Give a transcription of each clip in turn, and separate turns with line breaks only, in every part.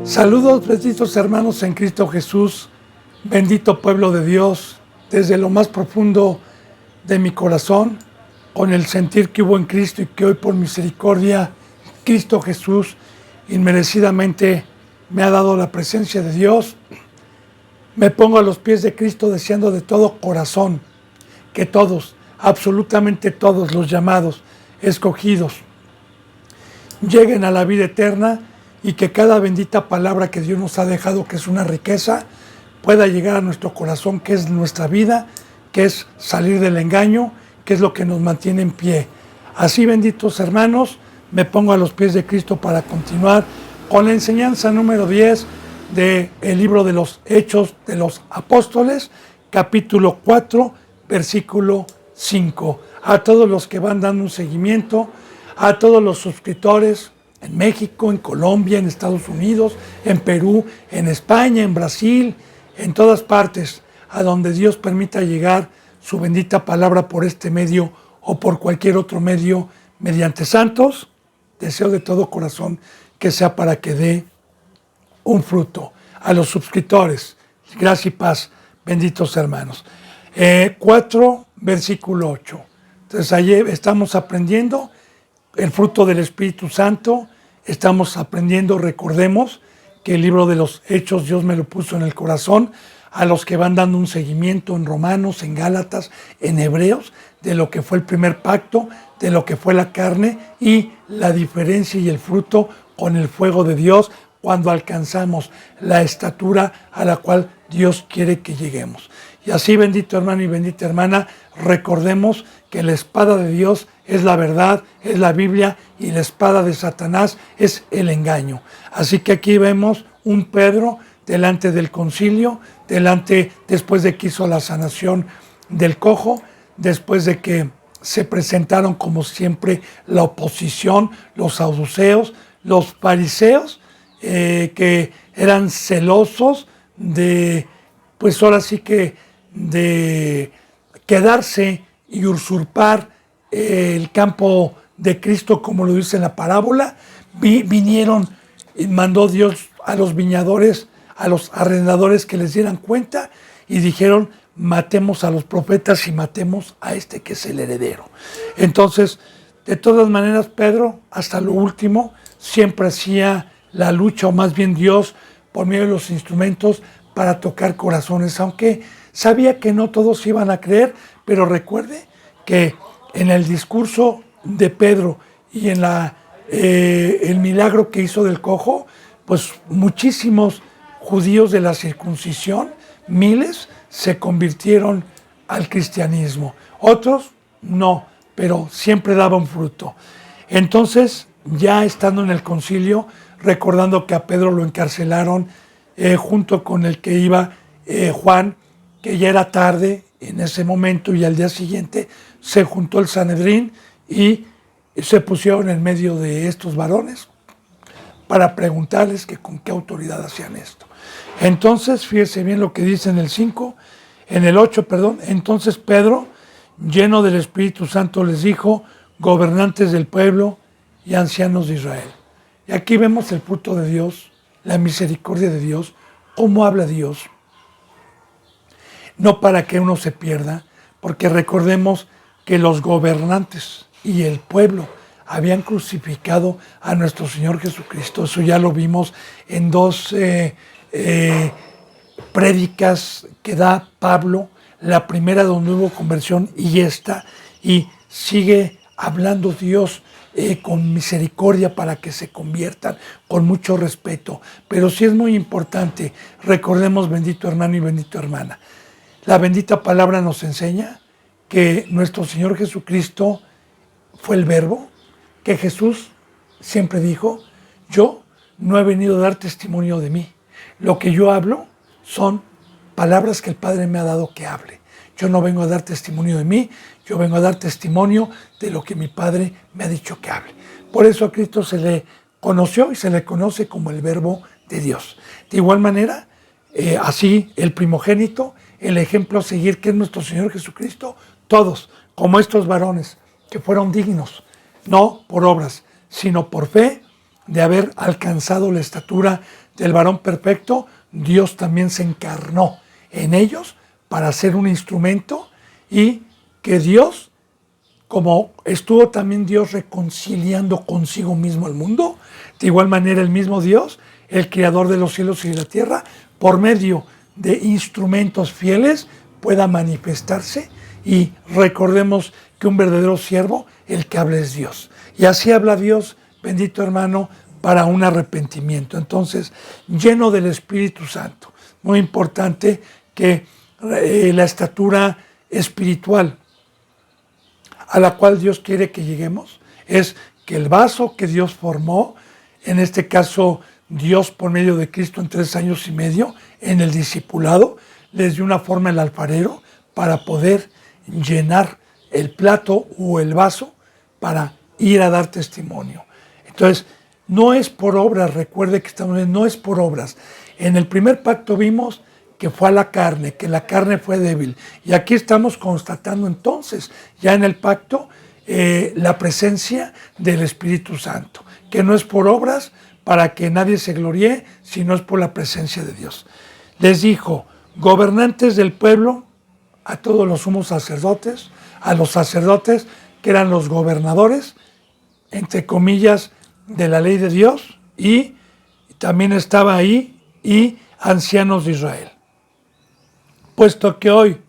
Saludos, benditos hermanos en Cristo Jesús, bendito pueblo de Dios, desde lo más profundo de mi corazón, con el sentir que hubo en Cristo y que hoy por misericordia, Cristo Jesús inmerecidamente me ha dado la presencia de Dios. Me pongo a los pies de Cristo deseando de todo corazón que todos, absolutamente todos los llamados, escogidos, lleguen a la vida eterna y que cada bendita palabra que Dios nos ha dejado, que es una riqueza, pueda llegar a nuestro corazón, que es nuestra vida, que es salir del engaño, que es lo que nos mantiene en pie. Así, benditos hermanos, me pongo a los pies de Cristo para continuar con la enseñanza número 10 del libro de los Hechos de los Apóstoles, capítulo 4, versículo 5. A todos los que van dando un seguimiento, a todos los suscriptores en México, en Colombia, en Estados Unidos, en Perú, en España, en Brasil, en todas partes, a donde Dios permita llegar su bendita palabra por este medio o por cualquier otro medio mediante santos, deseo de todo corazón que sea para que dé un fruto. A los suscriptores, gracia y paz, benditos hermanos. 4, versículo 8. Entonces, allí estamos aprendiendo el fruto del Espíritu Santo, estamos aprendiendo, recordemos que el libro de los Hechos Dios me lo puso en el corazón, a los que van dando un seguimiento en Romanos, en Gálatas, en Hebreos, de lo que fue el primer pacto, de lo que fue la carne y la diferencia y el fruto con el fuego de Dios cuando alcanzamos la estatura a la cual Dios quiere que lleguemos. Y así, bendito hermano y bendita hermana, recordemos que la espada de Dios es la verdad, es la Biblia, y la espada de Satanás es el engaño. Así que aquí vemos un Pedro delante del concilio, después de que hizo la sanación del cojo, después de que se presentaron como siempre la oposición, los saduceos, los fariseos, que eran celosos de, pues ahora sí que de quedarse y usurpar el campo de Cristo, como lo dice en la parábola. Vinieron y mandó Dios a los viñadores, a los arrendadores que les dieran cuenta y dijeron: matemos a los profetas y matemos a este que es el heredero. Entonces, de todas maneras, Pedro, hasta lo último, siempre hacía la lucha, o más bien Dios, por medio de los instrumentos, para tocar corazones, aunque sabía que no todos iban a creer. Pero recuerde que en el discurso de Pedro y en el milagro que hizo del cojo, pues muchísimos judíos de la circuncisión, miles, se convirtieron al cristianismo. Otros no, pero siempre daban fruto. Entonces, ya estando en el concilio, recordando que a Pedro lo encarcelaron junto con el que iba Juan, que ya era tarde en ese momento, y al día siguiente se juntó el Sanedrín y se pusieron en medio de estos varones para preguntarles que con qué autoridad hacían esto. Entonces, fíjese bien lo que dice en el 8, perdón. Entonces Pedro, lleno del Espíritu Santo, les dijo: gobernantes del pueblo y ancianos de Israel. Y aquí vemos el fruto de Dios, la misericordia de Dios, cómo habla Dios. No para que uno se pierda, porque recordemos que los gobernantes y el pueblo habían crucificado a nuestro Señor Jesucristo. Eso ya lo vimos en dos prédicas que da Pablo, la primera donde hubo conversión y esta, y sigue hablando Dios con misericordia para que se conviertan, con mucho respeto. Pero sí es muy importante, recordemos, bendito hermano y bendita hermana, la bendita palabra nos enseña que nuestro Señor Jesucristo fue el Verbo, que Jesús siempre dijo: yo no he venido a dar testimonio de mí. Lo que yo hablo son palabras que el Padre me ha dado que hable. Yo no vengo a dar testimonio de mí, yo vengo a dar testimonio de lo que mi Padre me ha dicho que hable. Por eso a Cristo se le conoció y se le conoce como el Verbo de Dios. De igual manera, así el primogénito, el ejemplo a seguir, que es nuestro Señor Jesucristo, todos, como estos varones, que fueron dignos, no por obras, sino por fe, de haber alcanzado la estatura del varón perfecto, Dios también se encarnó en ellos para ser un instrumento, y que Dios, como estuvo también Dios reconciliando consigo mismo al mundo, de igual manera el mismo Dios, el creador de los cielos y de la tierra, por medio de instrumentos fieles, pueda manifestarse. Y recordemos que un verdadero siervo, el que habla es Dios. Y así habla Dios, bendito hermano, para un arrepentimiento. Entonces, lleno del Espíritu Santo. Muy importante que la estatura espiritual a la cual Dios quiere que lleguemos es que el vaso que Dios formó, en este caso Dios por medio de Cristo en 3 años y medio, en el discipulado, les dio una forma al alfarero para poder llenar el plato o el vaso para ir a dar testimonio. Entonces, no es por obras, recuerde que estamos viendo, no es por obras. En el primer pacto vimos que fue a la carne, que la carne fue débil. Y aquí estamos constatando entonces, ya en el pacto, la presencia del Espíritu Santo, que no es por obras para que nadie se gloríe, sino es por la presencia de Dios. Les dijo, gobernantes del pueblo, a todos los sumos sacerdotes, a los sacerdotes que eran los gobernadores, entre comillas, de la ley de Dios, y también estaba ahí, y ancianos de Israel. Puesto que hoy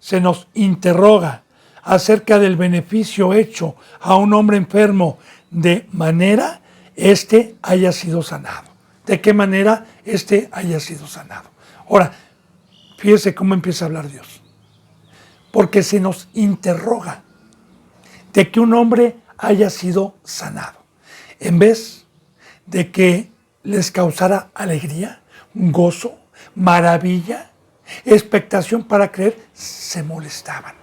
se nos interroga acerca del beneficio hecho a un hombre enfermo de manera éste haya sido sanado. ¿De qué manera éste haya sido sanado? Ahora, fíjese cómo empieza a hablar Dios. Porque se nos interroga de que un hombre haya sido sanado. En vez de que les causara alegría, gozo, maravilla, expectación para creer, se molestaban.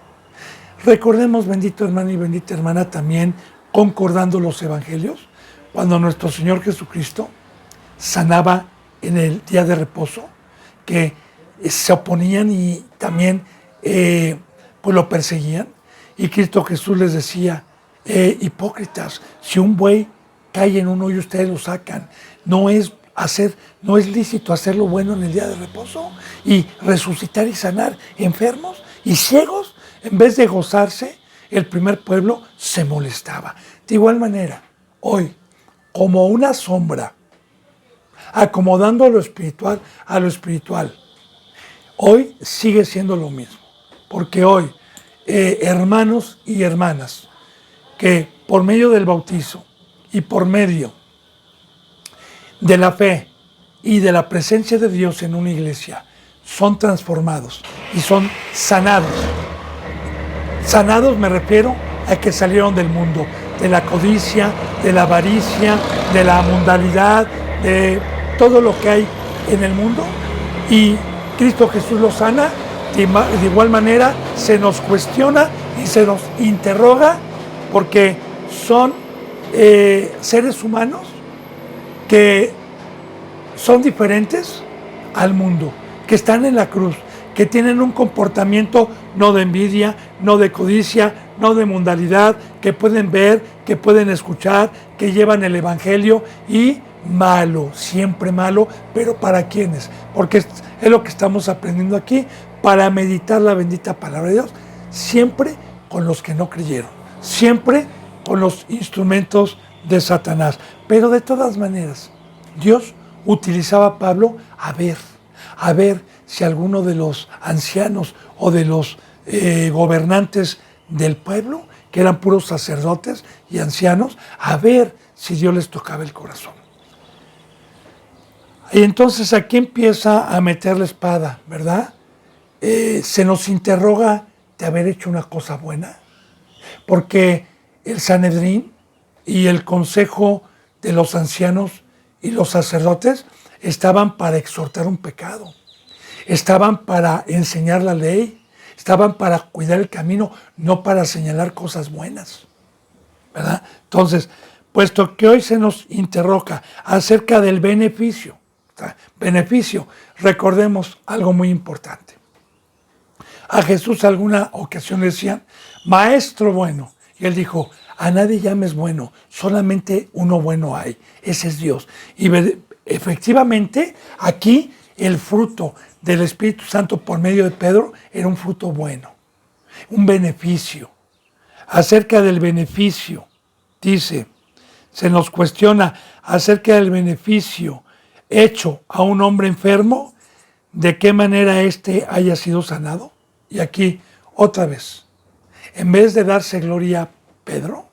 Recordemos, bendito hermano y bendita hermana, también concordando los evangelios, cuando nuestro Señor Jesucristo sanaba en el día de reposo, que se oponían y también pues lo perseguían, y Cristo Jesús les decía, hipócritas, si un buey cae en un hoyo ustedes lo sacan, no es lícito hacer lo bueno en el día de reposo y resucitar y sanar enfermos y ciegos. En vez de gozarse, el primer pueblo se molestaba. De igual manera, hoy, como una sombra, acomodando lo espiritual a lo espiritual, hoy sigue siendo lo mismo. Porque hoy, hermanos y hermanas, que por medio del bautizo y por medio de la fe y de la presencia de Dios en una iglesia, son transformados y son sanados. Sanados me refiero a que salieron del mundo, de la codicia, de la avaricia, de la mundalidad, de todo lo que hay en el mundo, y Cristo Jesús los sana. De igual manera se nos cuestiona y se nos interroga, porque son seres humanos que son diferentes al mundo, que están en la cruz, que tienen un comportamiento no de envidia, no de codicia, no de mundalidad, que pueden ver, que pueden escuchar, que llevan el evangelio, y malo, siempre malo, pero ¿para quiénes? Porque es lo que estamos aprendiendo aquí, para meditar la bendita palabra de Dios, siempre con los que no creyeron, siempre con los instrumentos de Satanás. Pero de todas maneras, Dios utilizaba a Pablo a ver si alguno de los ancianos o de los gobernantes del pueblo, que eran puros sacerdotes y ancianos, a ver si Dios les tocaba el corazón. Y entonces aquí empieza a meter la espada, ¿verdad? Se nos interroga de haber hecho una cosa buena, porque el Sanedrín y el consejo de los ancianos y los sacerdotes estaban para exhortar un pecado, estaban para enseñar la ley, estaban para cuidar el camino, no para señalar cosas buenas, ¿verdad? Entonces, puesto que hoy se nos interroga acerca del beneficio, recordemos algo muy importante. A Jesús alguna ocasión le decían, maestro bueno, y él dijo, a nadie llames bueno, solamente uno bueno hay, ese es Dios. Y efectivamente, aquí el fruto del Espíritu Santo por medio de Pedro era un fruto bueno, un beneficio. Acerca del beneficio, dice, se nos cuestiona acerca del beneficio hecho a un hombre enfermo, de qué manera éste haya sido sanado. Y aquí, otra vez, en vez de darse gloria a Pedro,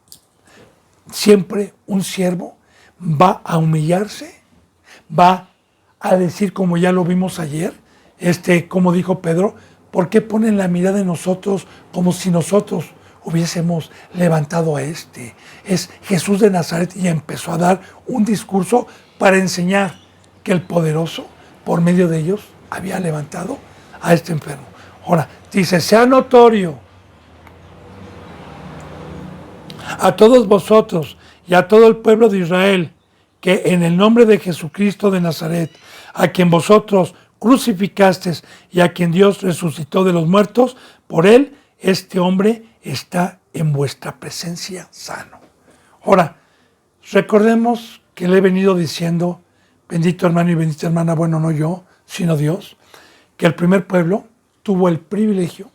siempre un siervo va a humillarse, va a decir, como ya lo vimos ayer, como dijo Pedro, ¿por qué ponen la mirada en nosotros como si nosotros hubiésemos levantado a este? Es Jesús de Nazaret, y empezó a dar un discurso para enseñar que el poderoso, por medio de ellos, había levantado a este enfermo. Ahora, dice, sea notorio a todos vosotros y a todo el pueblo de Israel, que en el nombre de Jesucristo de Nazaret, a quien vosotros crucificasteis y a quien Dios resucitó de los muertos, por él este hombre está en vuestra presencia sano. Ahora, recordemos que le he venido diciendo, bendito hermano y bendita hermana, bueno, no yo, sino Dios, que el primer pueblo tuvo el privilegio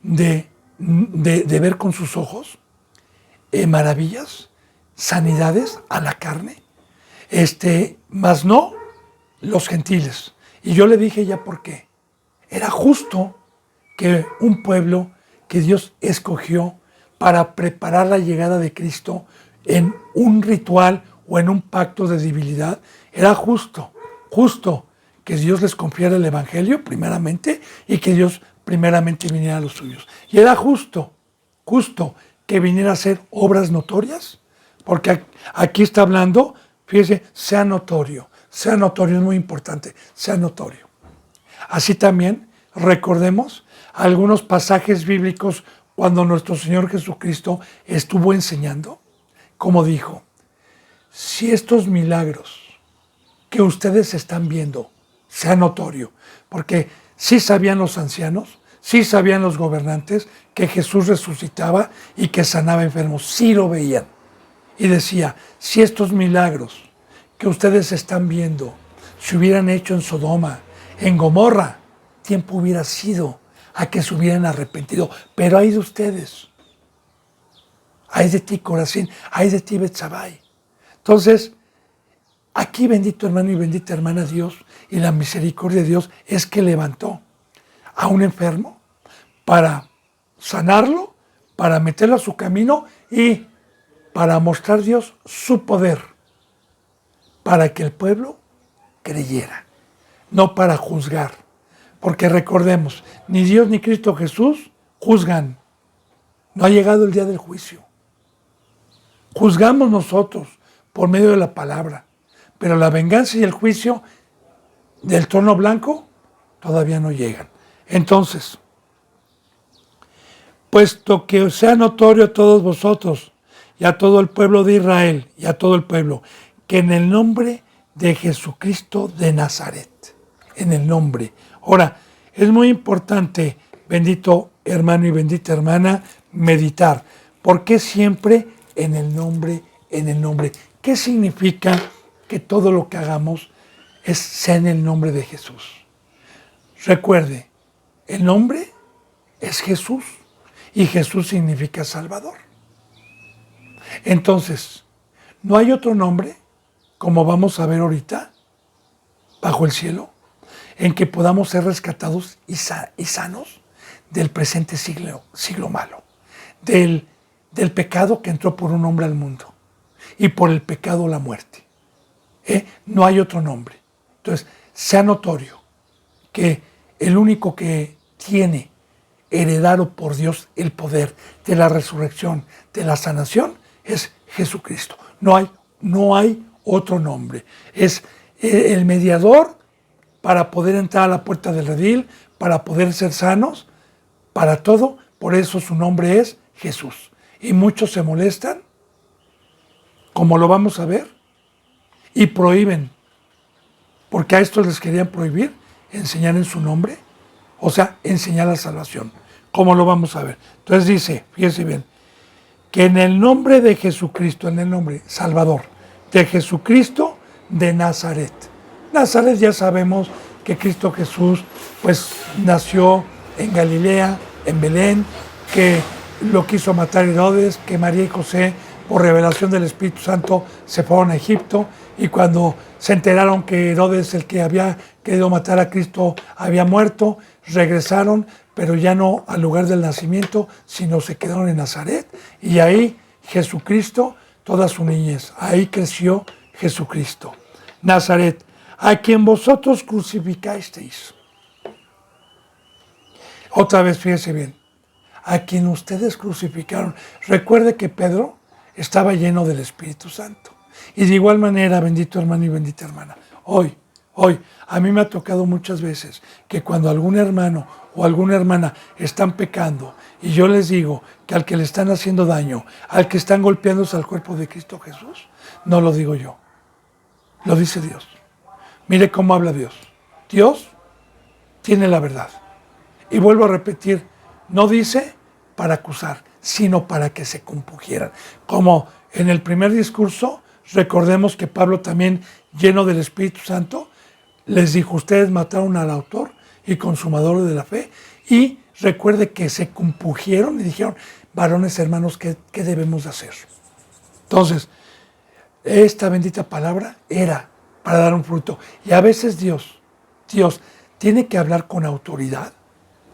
de ver con sus ojos maravillas, sanidades a la carne, mas no los gentiles. Y yo le dije ya por qué. Era justo que un pueblo que Dios escogió para preparar la llegada de Cristo en un ritual o en un pacto de debilidad, era justo que Dios les confiara el Evangelio primeramente y que Dios primeramente viniera a los suyos. Y era justo que viniera a hacer obras notorias, porque aquí está hablando, fíjese, sea notorio, es muy importante, sea notorio. Así también recordemos algunos pasajes bíblicos cuando nuestro Señor Jesucristo estuvo enseñando, como dijo, si estos milagros que ustedes están viendo sea notorio, porque sí sabían los ancianos, sí sabían los gobernantes que Jesús resucitaba y que sanaba enfermos, sí lo veían. Y decía, si estos milagros que ustedes están viendo se hubieran hecho en Sodoma, en Gomorra, tiempo hubiera sido a que se hubieran arrepentido. Pero hay de ustedes, hay de ti Corazín, hay de ti Betsabai. Entonces, aquí bendito hermano y bendita hermana Dios y la misericordia de Dios es que levantó a un enfermo para sanarlo, para meterlo a su camino y para mostrar Dios su poder, para que el pueblo creyera, no para juzgar. Porque recordemos, ni Dios ni Cristo Jesús juzgan. No ha llegado el día del juicio. Juzgamos nosotros por medio de la palabra, pero la venganza y el juicio del trono blanco todavía no llegan. Entonces, puesto que sea notorio a todos vosotros y a todo el pueblo de Israel y a todo el pueblo, que en el nombre de Jesucristo de Nazaret, en el nombre. Ahora, es muy importante, bendito hermano y bendita hermana, meditar. ¿Por qué siempre en el nombre, en el nombre? ¿Qué significa que todo lo que hagamos sea en el nombre de Jesús? Recuerde, el nombre es Jesús y Jesús significa Salvador. Entonces, no hay otro nombre, como vamos a ver ahorita, bajo el cielo, en que podamos ser rescatados y sanos del presente siglo malo, del pecado que entró por un hombre al mundo y por el pecado la muerte. No hay otro nombre. Entonces, sea notorio que el único que tiene heredado por Dios el poder de la resurrección, de la sanación, es Jesucristo. No hay otro nombre. Es el mediador para poder entrar a la puerta del redil, para poder ser sanos, para todo. Por eso su nombre es Jesús. Y muchos se molestan, como lo vamos a ver, y prohíben, porque a estos les querían prohibir enseñar en su nombre, o sea, enseñar la salvación, como lo vamos a ver. Entonces dice, fíjense bien, que en el nombre de Jesucristo, en el nombre Salvador de Jesucristo de Nazaret. Nazaret ya sabemos que Cristo Jesús pues nació en Galilea, en Belén, que lo quiso matar Herodes, que María y José por revelación del Espíritu Santo se fueron a Egipto, y cuando se enteraron que Herodes, el que había querido matar a Cristo, había muerto, regresaron, pero ya no al lugar del nacimiento, sino se quedaron en Nazaret, y ahí Jesucristo, toda su niñez, ahí creció Jesucristo. Nazaret, a quien vosotros crucificasteis. Otra vez, fíjese bien, a quien ustedes crucificaron. Recuerde que Pedro estaba lleno del Espíritu Santo. Y de igual manera, bendito hermano y bendita hermana, hoy, a mí me ha tocado muchas veces que cuando algún hermano o alguna hermana están pecando y yo les digo que al que le están haciendo daño, al que están golpeándose al cuerpo de Cristo Jesús, no lo digo yo, lo dice Dios. Mire cómo habla Dios. Dios tiene la verdad. Y vuelvo a repetir, no dice para acusar, sino para que se compugieran. Como en el primer discurso, recordemos que Pablo también, lleno del Espíritu Santo, les dijo, ustedes mataron al autor y consumador de la fe. Y recuerde que se compugieron y dijeron, varones hermanos, ¿qué debemos de hacer? Entonces, esta bendita palabra era para dar un fruto. Y a veces Dios tiene que hablar con autoridad,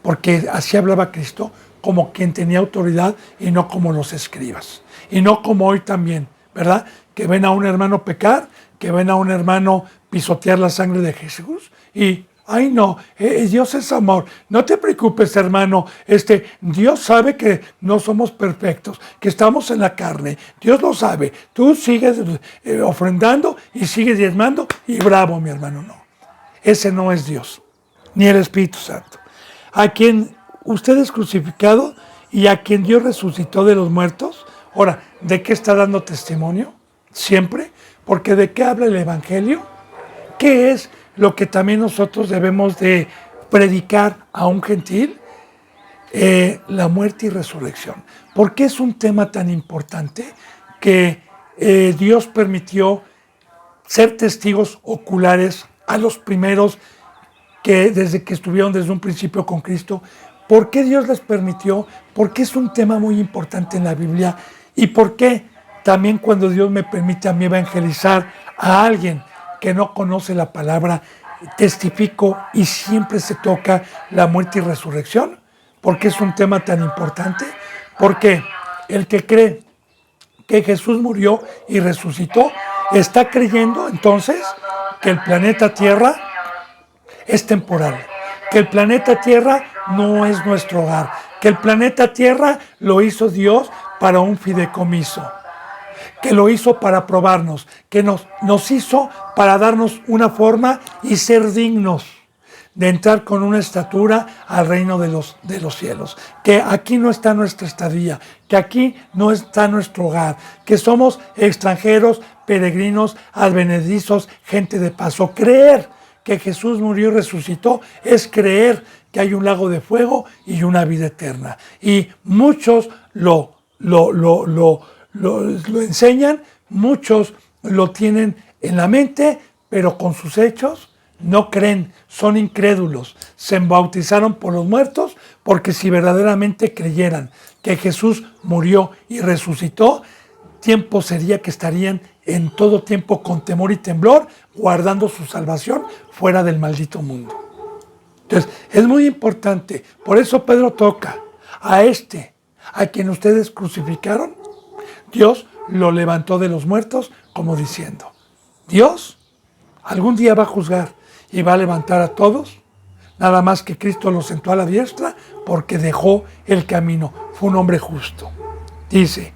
porque así hablaba Cristo, como quien tenía autoridad y no como los escribas. Y no como hoy también, ¿verdad? Que ven a un hermano pecar, que ven a un hermano pisotear la sangre de Jesús y, ay no, Dios es amor. No te preocupes, hermano, Dios sabe que no somos perfectos, que estamos en la carne. Dios lo sabe. Tú sigues ofrendando y sigues diezmando y bravo, mi hermano, no. Ese no es Dios, ni el Espíritu Santo. A quien ustedes crucificado y a quien Dios resucitó de los muertos. Ahora, ¿de qué está dando testimonio? Siempre, porque ¿de qué habla el Evangelio? ¿Qué es lo que también nosotros debemos de predicar a un gentil? La muerte y resurrección. ¿Por qué es un tema tan importante que Dios permitió ser testigos oculares a los primeros que desde que estuvieron desde un principio con Cristo? ¿Por qué Dios les permitió? Porque es un tema muy importante en la Biblia. ¿Y por qué también cuando Dios me permite a mí evangelizar a alguien que no conoce la palabra, testifico y siempre se toca la muerte y resurrección? ¿Por qué es un tema tan importante? Porque el que cree que Jesús murió y resucitó, está creyendo entonces que el planeta Tierra es temporal, que el planeta Tierra no es nuestro hogar, que el planeta Tierra lo hizo Dios para un fideicomiso, que lo hizo para probarnos, que nos hizo para darnos una forma y ser dignos de entrar con una estatura al reino de los cielos, que aquí no está nuestra estadía, que aquí no está nuestro hogar, que somos extranjeros, peregrinos, advenedizos, gente de paso. Creer que Jesús murió y resucitó es creer que hay un lago de fuego y una vida eterna. Y muchos lo enseñan, muchos lo tienen en la mente, pero con sus hechos no creen, son incrédulos. Se bautizaron por los muertos, porque si verdaderamente creyeran que Jesús murió y resucitó, tiempo sería que estarían en todo tiempo con temor y temblor, guardando su salvación fuera del maldito mundo. Entonces, es muy importante. Por eso Pedro toca a quien ustedes crucificaron, Dios lo levantó de los muertos, como diciendo, Dios algún día va a juzgar y va a levantar a todos, nada más que Cristo lo sentó a la diestra porque dejó el camino, fue un hombre justo. Dice,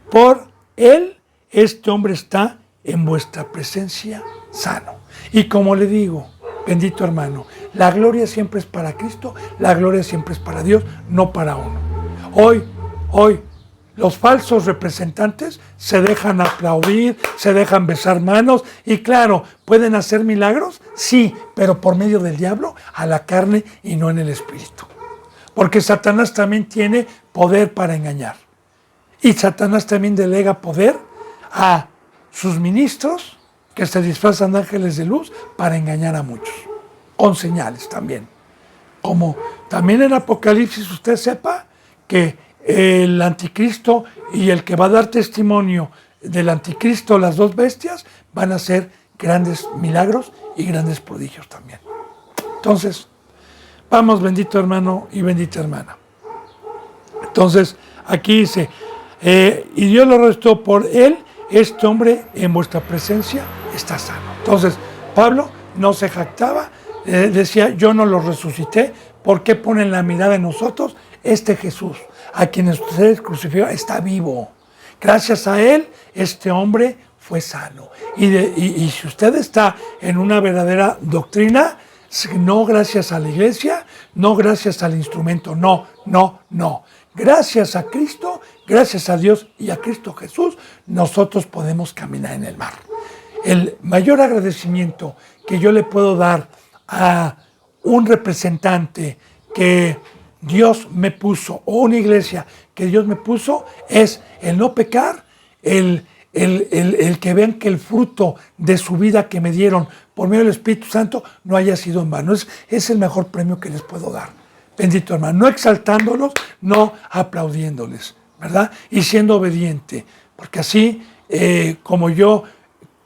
por él este hombre está en vuestra presencia sano. Y como le digo, bendito hermano, la gloria siempre es para Cristo, la gloria siempre es para Dios, no para uno. Hoy, los falsos representantes se dejan aplaudir, se dejan besar manos y claro, ¿pueden hacer milagros? Sí, pero por medio del diablo, a la carne y no en el espíritu. Porque Satanás también tiene poder para engañar. Y Satanás también delega poder a sus ministros que se disfrazan de ángeles de luz para engañar a muchos, con señales también. Como también en Apocalipsis usted sepa que el anticristo y el que va a dar testimonio del anticristo, las dos bestias, van a hacer grandes milagros y grandes prodigios también. Entonces, vamos, bendito hermano y bendita hermana. Entonces, aquí dice, y Dios lo restó por él, este hombre en vuestra presencia está sano. Entonces, Pablo no se jactaba, decía, yo no lo resucité. ¿Por qué ponen la mirada en nosotros? Este Jesús, a quien ustedes crucificaron, está vivo. Gracias a él, este hombre fue sano. Y si usted está en una verdadera doctrina, no gracias a la iglesia, no gracias al instrumento, no. Gracias a Cristo, gracias a Dios y a Cristo Jesús, nosotros podemos caminar en el mar. El mayor agradecimiento que yo le puedo dar a un representante que Dios me puso, o una iglesia que Dios me puso, es el no pecar, el que vean que el fruto de su vida que me dieron por medio del Espíritu Santo no haya sido en vano. Es el mejor premio que les puedo dar. Bendito hermano, no exaltándolos, no aplaudiéndoles, ¿verdad? Y siendo obediente, porque así como yo,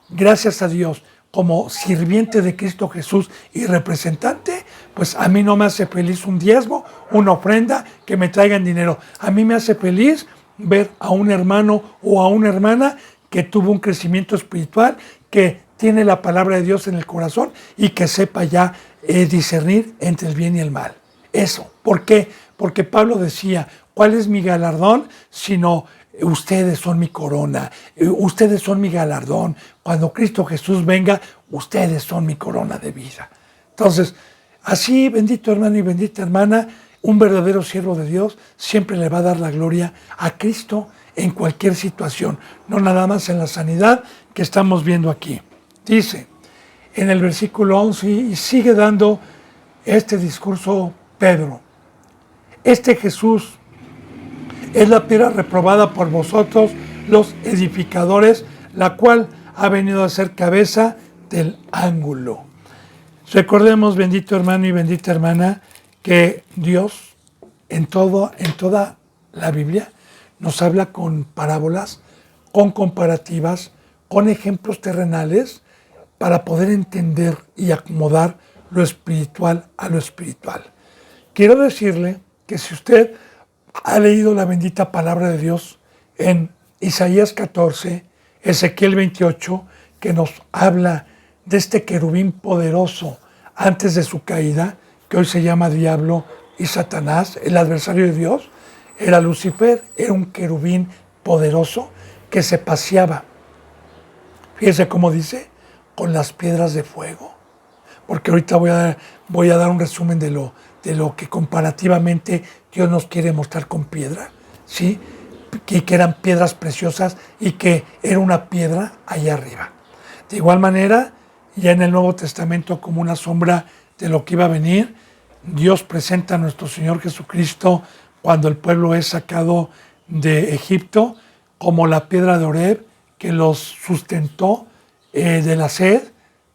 gracias a Dios, como sirviente de Cristo Jesús y representante, pues a mí no me hace feliz un diezmo, una ofrenda, que me traigan dinero. A mí me hace feliz ver a un hermano o a una hermana que tuvo un crecimiento espiritual, que tiene la palabra de Dios en el corazón y que sepa ya discernir entre el bien y el mal. Eso. ¿Por qué? Porque Pablo decía, ¿cuál es mi galardón? Sino ustedes son mi corona, ustedes son mi galardón. Cuando Cristo Jesús venga, ustedes son mi corona de vida. Entonces, así, bendito hermano y bendita hermana, un verdadero siervo de Dios siempre le va a dar la gloria a Cristo en cualquier situación, no nada más en la sanidad que estamos viendo aquí. Dice en el versículo 11, y sigue dando este discurso Pedro, este Jesús es la piedra reprobada por vosotros los edificadores, la cual ha venido a ser cabeza del ángulo. Recordemos, bendito hermano y bendita hermana, que Dios en toda la Biblia nos habla con parábolas, con comparativas, con ejemplos terrenales, para poder entender y acomodar lo espiritual a lo espiritual. Quiero decirle que si usted ha leído la bendita palabra de Dios en Isaías 14, Ezequiel 28, que nos habla de este querubín poderoso antes de su caída, que hoy se llama Diablo y Satanás, el adversario de Dios, era Lucifer, era un querubín poderoso que se paseaba. Fíjese cómo dice, con las piedras de fuego. Porque ahorita voy a dar un resumen de lo que comparativamente Dios nos quiere mostrar con piedra, ¿sí? Y que eran piedras preciosas y que era una piedra allá arriba. De igual manera, ya en el Nuevo Testamento, como una sombra de lo que iba a venir, Dios presenta a nuestro Señor Jesucristo cuando el pueblo es sacado de Egipto, como la piedra de Oreb que los sustentó de la sed,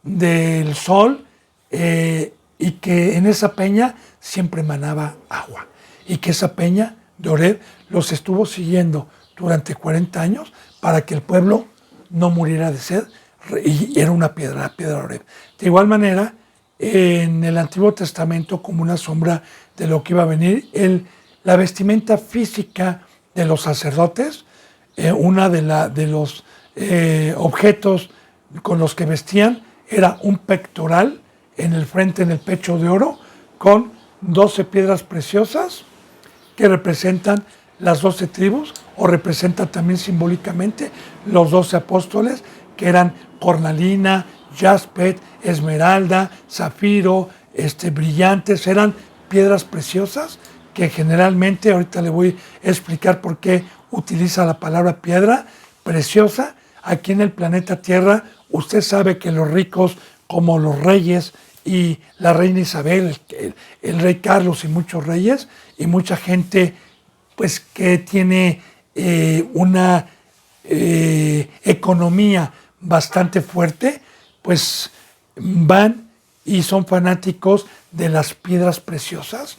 del sol, y que en esa peña siempre manaba agua, y que esa peña de Oreb los estuvo siguiendo durante 40 años para que el pueblo no muriera de sed, y era una piedra, la piedra de Oreb. De igual manera, en el Antiguo Testamento, como una sombra de lo que iba a venir, la vestimenta física de los sacerdotes, una de los objetos con los que vestían era un pectoral en el frente, en el pecho de oro, con 12 piedras preciosas que representan las 12 tribus, o representan también simbólicamente los 12 apóstoles, que eran cornalina, jaspet, esmeralda, zafiro, brillantes. Eran piedras preciosas que generalmente, ahorita le voy a explicar por qué utiliza la palabra piedra preciosa. Aquí en el planeta Tierra, usted sabe que los ricos, como los reyes y la reina Isabel, el rey Carlos y muchos reyes, y mucha gente pues que tiene una economía bastante fuerte, pues van y son fanáticos de las piedras preciosas,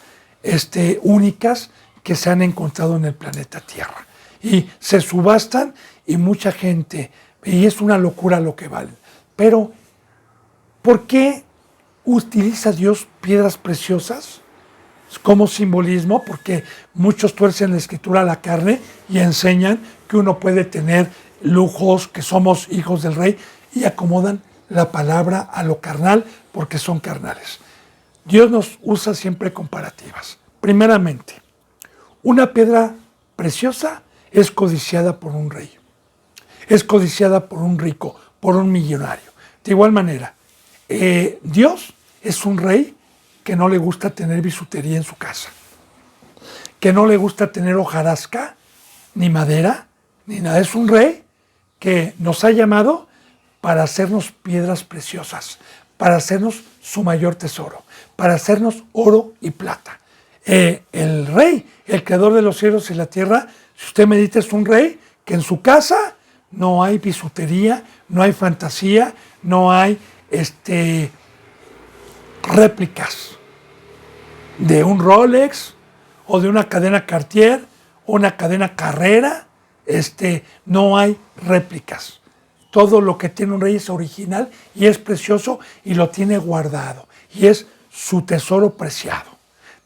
únicas que se han encontrado en el planeta Tierra. Y se subastan y mucha gente, y es una locura lo que valen. Pero, ¿por qué utiliza Dios piedras preciosas como simbolismo? Porque muchos tuercen la escritura a la carne y enseñan que uno puede tener lujos, que somos hijos del rey, y acomodan la palabra a lo carnal porque son carnales. Dios nos usa siempre comparativas. Primeramente, una piedra preciosa es codiciada por un rey, es codiciada por un rico, por un millonario. De igual manera, Dios es un rey que no le gusta tener bisutería en su casa, que no le gusta tener hojarasca, ni madera, ni nada. Es un rey que nos ha llamado para hacernos piedras preciosas, para hacernos su mayor tesoro, para hacernos oro y plata. El rey, el creador de los cielos y la tierra, si usted medita, es un rey que en su casa no hay bisutería, no hay fantasía, no hay réplicas de un Rolex o de una cadena Cartier o una cadena Carrera. No hay réplicas. Todo lo que tiene un rey es original y es precioso y lo tiene guardado y es su tesoro preciado.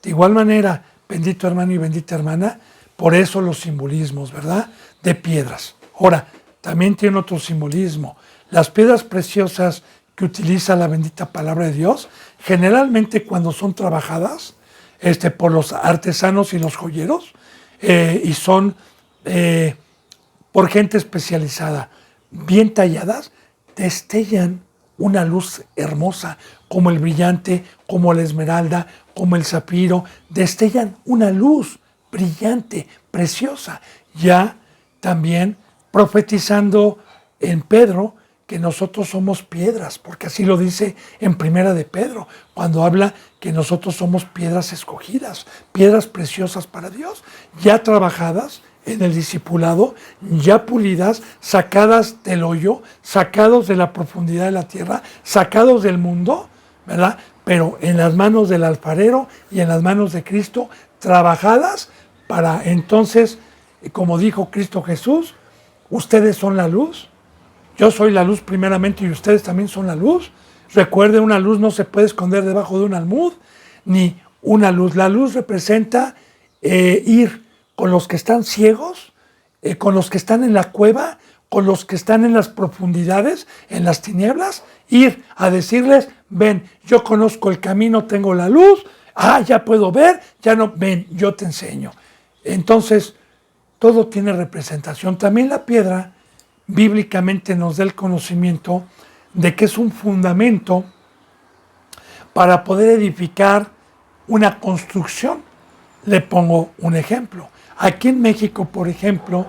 De igual manera, bendito hermano y bendita hermana, por eso los simbolismos, ¿verdad? De piedras. Ahora, también tiene otro simbolismo. Las piedras preciosas que utiliza la bendita palabra de Dios, generalmente cuando son trabajadas por los artesanos y los joyeros, y son por gente especializada, bien talladas, destellan una luz hermosa, como el brillante, como la esmeralda, como el zafiro, destellan una luz brillante, preciosa. Ya también profetizando en Pedro que nosotros somos piedras, porque así lo dice en Primera de Pedro, cuando habla que nosotros somos piedras escogidas, piedras preciosas para Dios, ya trabajadas en el discipulado, ya pulidas, sacadas del hoyo, sacados de la profundidad de la tierra, sacados del mundo, ¿verdad? Pero en las manos del alfarero y en las manos de Cristo, trabajadas para entonces, como dijo Cristo Jesús, ustedes son la luz, yo soy la luz primeramente y ustedes también son la luz. Recuerden, una luz no se puede esconder debajo de un almud, ni una luz. La luz representa ir con los que están ciegos, con los que están en la cueva, con los que están en las profundidades, en las tinieblas, ir a decirles, ven, yo conozco el camino, tengo la luz, ya puedo ver, ya no, ven, yo te enseño. Entonces, todo tiene representación. También la piedra bíblicamente nos da el conocimiento de que es un fundamento para poder edificar una construcción. Le pongo un ejemplo. Aquí en México, por ejemplo,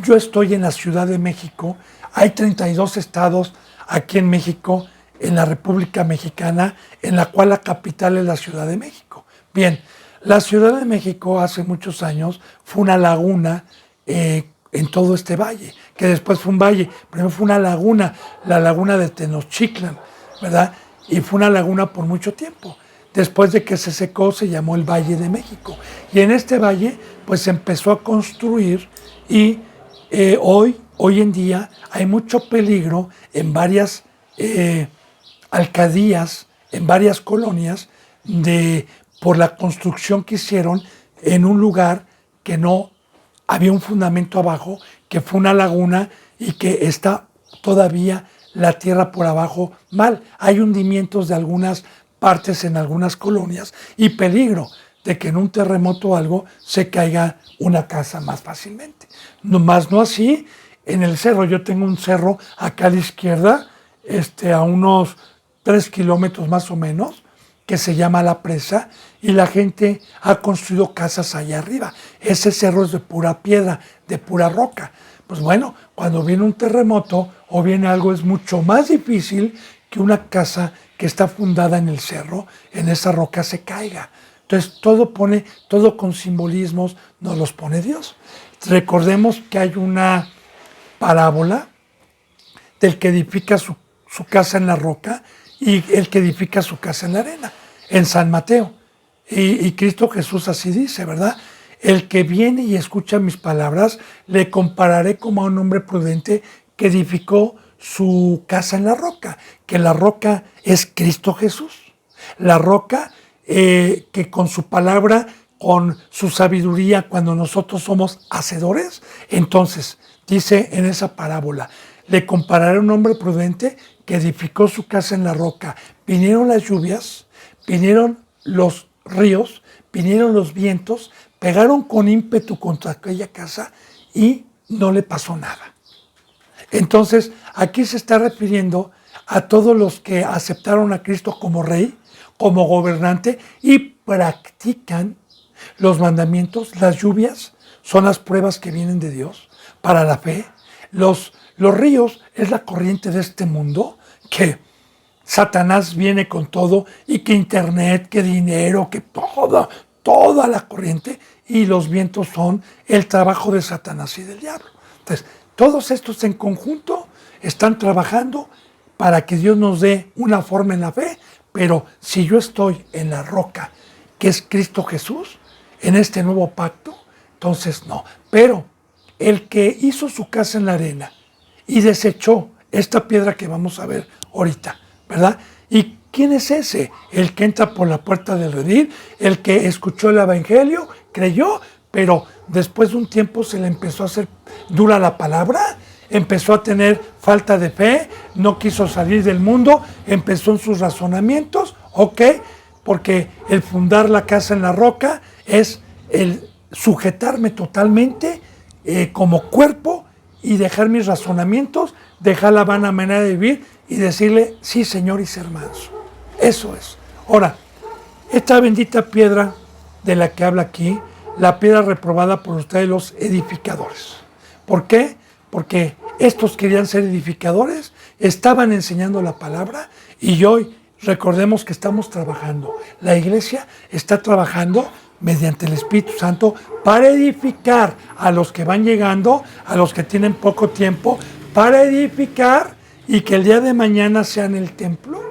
yo estoy en la Ciudad de México, hay 32 estados aquí en México, en la República Mexicana, en la cual la capital es la Ciudad de México. Bien, la Ciudad de México hace muchos años fue una laguna en todo este valle, que después fue un valle, primero fue una laguna, la laguna de Tenochtitlan, ¿verdad? Y fue una laguna por mucho tiempo. Después de que se secó, se llamó el Valle de México. Y en este valle, pues se empezó a construir y hoy en día hay mucho peligro en varias alcaldías, en varias colonias, por la construcción que hicieron en un lugar que no había un fundamento abajo, que fue una laguna y que está todavía la tierra por abajo mal. Hay hundimientos de algunas partes en algunas colonias y peligro de que en un terremoto o algo se caiga una casa más fácilmente. Más no así en el cerro. Yo tengo un cerro acá a la izquierda, a unos 3 kilómetros más o menos, que se llama La Presa, y la gente ha construido casas allá arriba. Ese cerro es de pura piedra, de pura roca. Pues bueno, cuando viene un terremoto o viene algo, es mucho más difícil que una casa que está fundada en el cerro, en esa roca, se caiga. Entonces todo con simbolismos nos los pone Dios. Recordemos que hay una parábola del que edifica su casa en la roca y el que edifica su casa en la arena, en San Mateo. Y Cristo Jesús así dice, ¿verdad? El que viene y escucha mis palabras, le compararé como a un hombre prudente que edificó su casa en la roca, que la roca es Cristo Jesús. La roca que con su palabra, con su sabiduría, cuando nosotros somos hacedores, entonces dice en esa parábola, le compararé a un hombre prudente que edificó su casa en la roca. Vinieron las lluvias, vinieron los ríos, vinieron los vientos, pegaron con ímpetu contra aquella casa y no le pasó nada. Entonces, aquí se está refiriendo a todos los que aceptaron a Cristo como rey, como gobernante y practican los mandamientos. Las lluvias son las pruebas que vienen de Dios para la fe. Los ríos es la corriente de este mundo que Satanás viene con todo y que internet, que dinero, que toda la corriente, y los vientos son el trabajo de Satanás y del diablo. Entonces, todos estos en conjunto están trabajando para que Dios nos dé una forma en la fe, pero si yo estoy en la roca, que es Cristo Jesús, en este nuevo pacto, entonces no. Pero el que hizo su casa en la arena y desechó esta piedra que vamos a ver ahorita, ¿verdad? ¿Y quién es ese? El que entra por la puerta del redil, el que escuchó el evangelio, creyó, pero después de un tiempo se le empezó a hacer dura la palabra, empezó a tener falta de fe, no quiso salir del mundo, empezó en sus razonamientos, ¿ok? Porque el fundar la casa en la roca es el sujetarme totalmente como cuerpo y dejar mis razonamientos, dejar la vana manera de vivir y decirle, sí, Señor, y ser manso. Eso es. Ahora, esta bendita piedra de la que habla aquí, la piedra reprobada por ustedes los edificadores. ¿Por qué? Porque estos querían ser edificadores, estaban enseñando la palabra y hoy recordemos que estamos trabajando. La iglesia está trabajando mediante el Espíritu Santo para edificar a los que van llegando, a los que tienen poco tiempo, para edificar y que el día de mañana sean el templo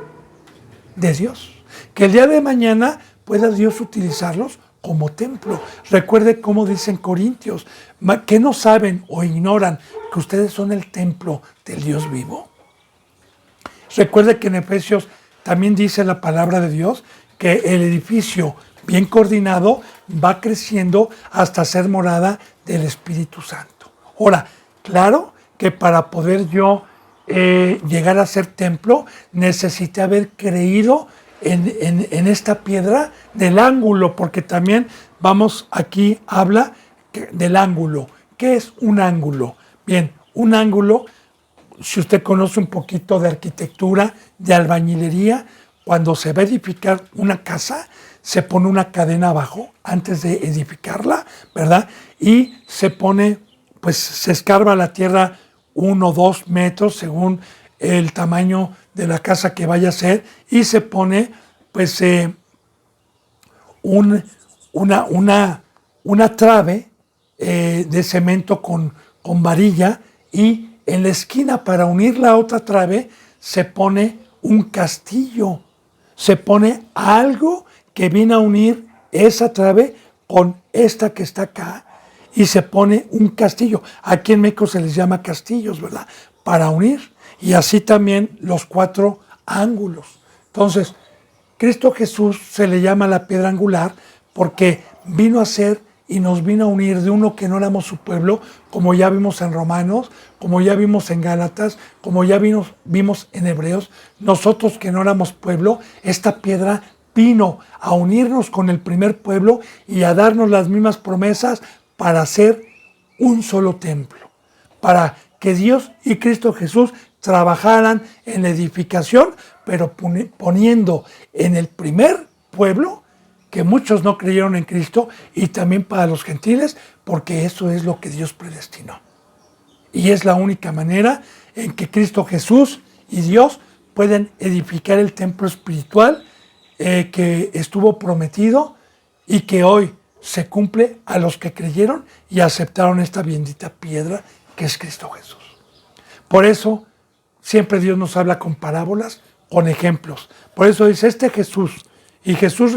de Dios. Que el día de mañana pueda Dios utilizarlos como templo. Recuerde cómo dicen Corintios, que no saben o ignoran que ustedes son el templo del Dios vivo. Recuerde que en Efesios también dice la palabra de Dios que el edificio bien coordinado va creciendo hasta ser morada del Espíritu Santo. Ahora, claro que para poder yo llegar a ser templo, necesité haber creído en esta piedra del ángulo, porque también vamos aquí, habla del ángulo. ¿Qué es un ángulo? Bien, un ángulo, si usted conoce un poquito de arquitectura, de albañilería, cuando se va a edificar una casa, se pone una cadena abajo antes de edificarla, ¿verdad? Y se pone, pues se escarba la tierra 1 o 2 metros según el tamaño de la casa que vaya a ser y se pone, pues, una trave de cemento con varilla y en la esquina para unir la otra trave se pone un castillo, se pone algo que viene a unir esa trave con esta que está acá y se pone un castillo. Aquí en México se les llama castillos, ¿verdad? Para unir. Y así también los 4 ángulos. Entonces, Cristo Jesús se le llama la piedra angular porque vino a ser y nos vino a unir de uno que no éramos su pueblo, como ya vimos en Romanos, como ya vimos en Gálatas, como ya vimos en Hebreos. Nosotros que no éramos pueblo, esta piedra vino a unirnos con el primer pueblo y a darnos las mismas promesas para hacer un solo templo, para que Dios y Cristo Jesús trabajaran en la edificación, pero poniendo en el primer pueblo, que muchos no creyeron en Cristo, y también para los gentiles, porque eso es lo que Dios predestinó. Y es la única manera en que Cristo Jesús y Dios pueden edificar el templo espiritual que estuvo prometido y que hoy se cumple a los que creyeron y aceptaron esta bendita piedra que es Cristo Jesús. Por eso siempre Dios nos habla con parábolas, con ejemplos. Por eso dice, Jesús, y Jesús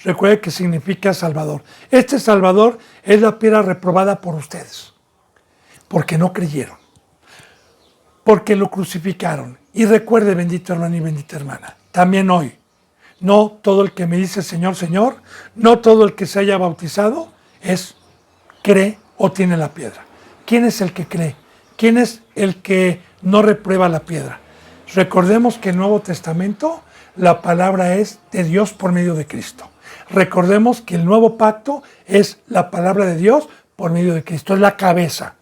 recuerde que significa Salvador. Este Salvador es la piedra reprobada por ustedes, porque no creyeron, porque lo crucificaron. Y recuerde, bendito hermano y bendita hermana, también hoy, no todo el que me dice Señor, Señor, no todo el que se haya bautizado cree o tiene la piedra. ¿Quién es el que cree? ¿Quién es el que no reprueba la piedra? Recordemos que en el Nuevo Testamento la palabra es de Dios por medio de Cristo. Recordemos que el nuevo pacto es la palabra de Dios por medio de Cristo, es la cabeza.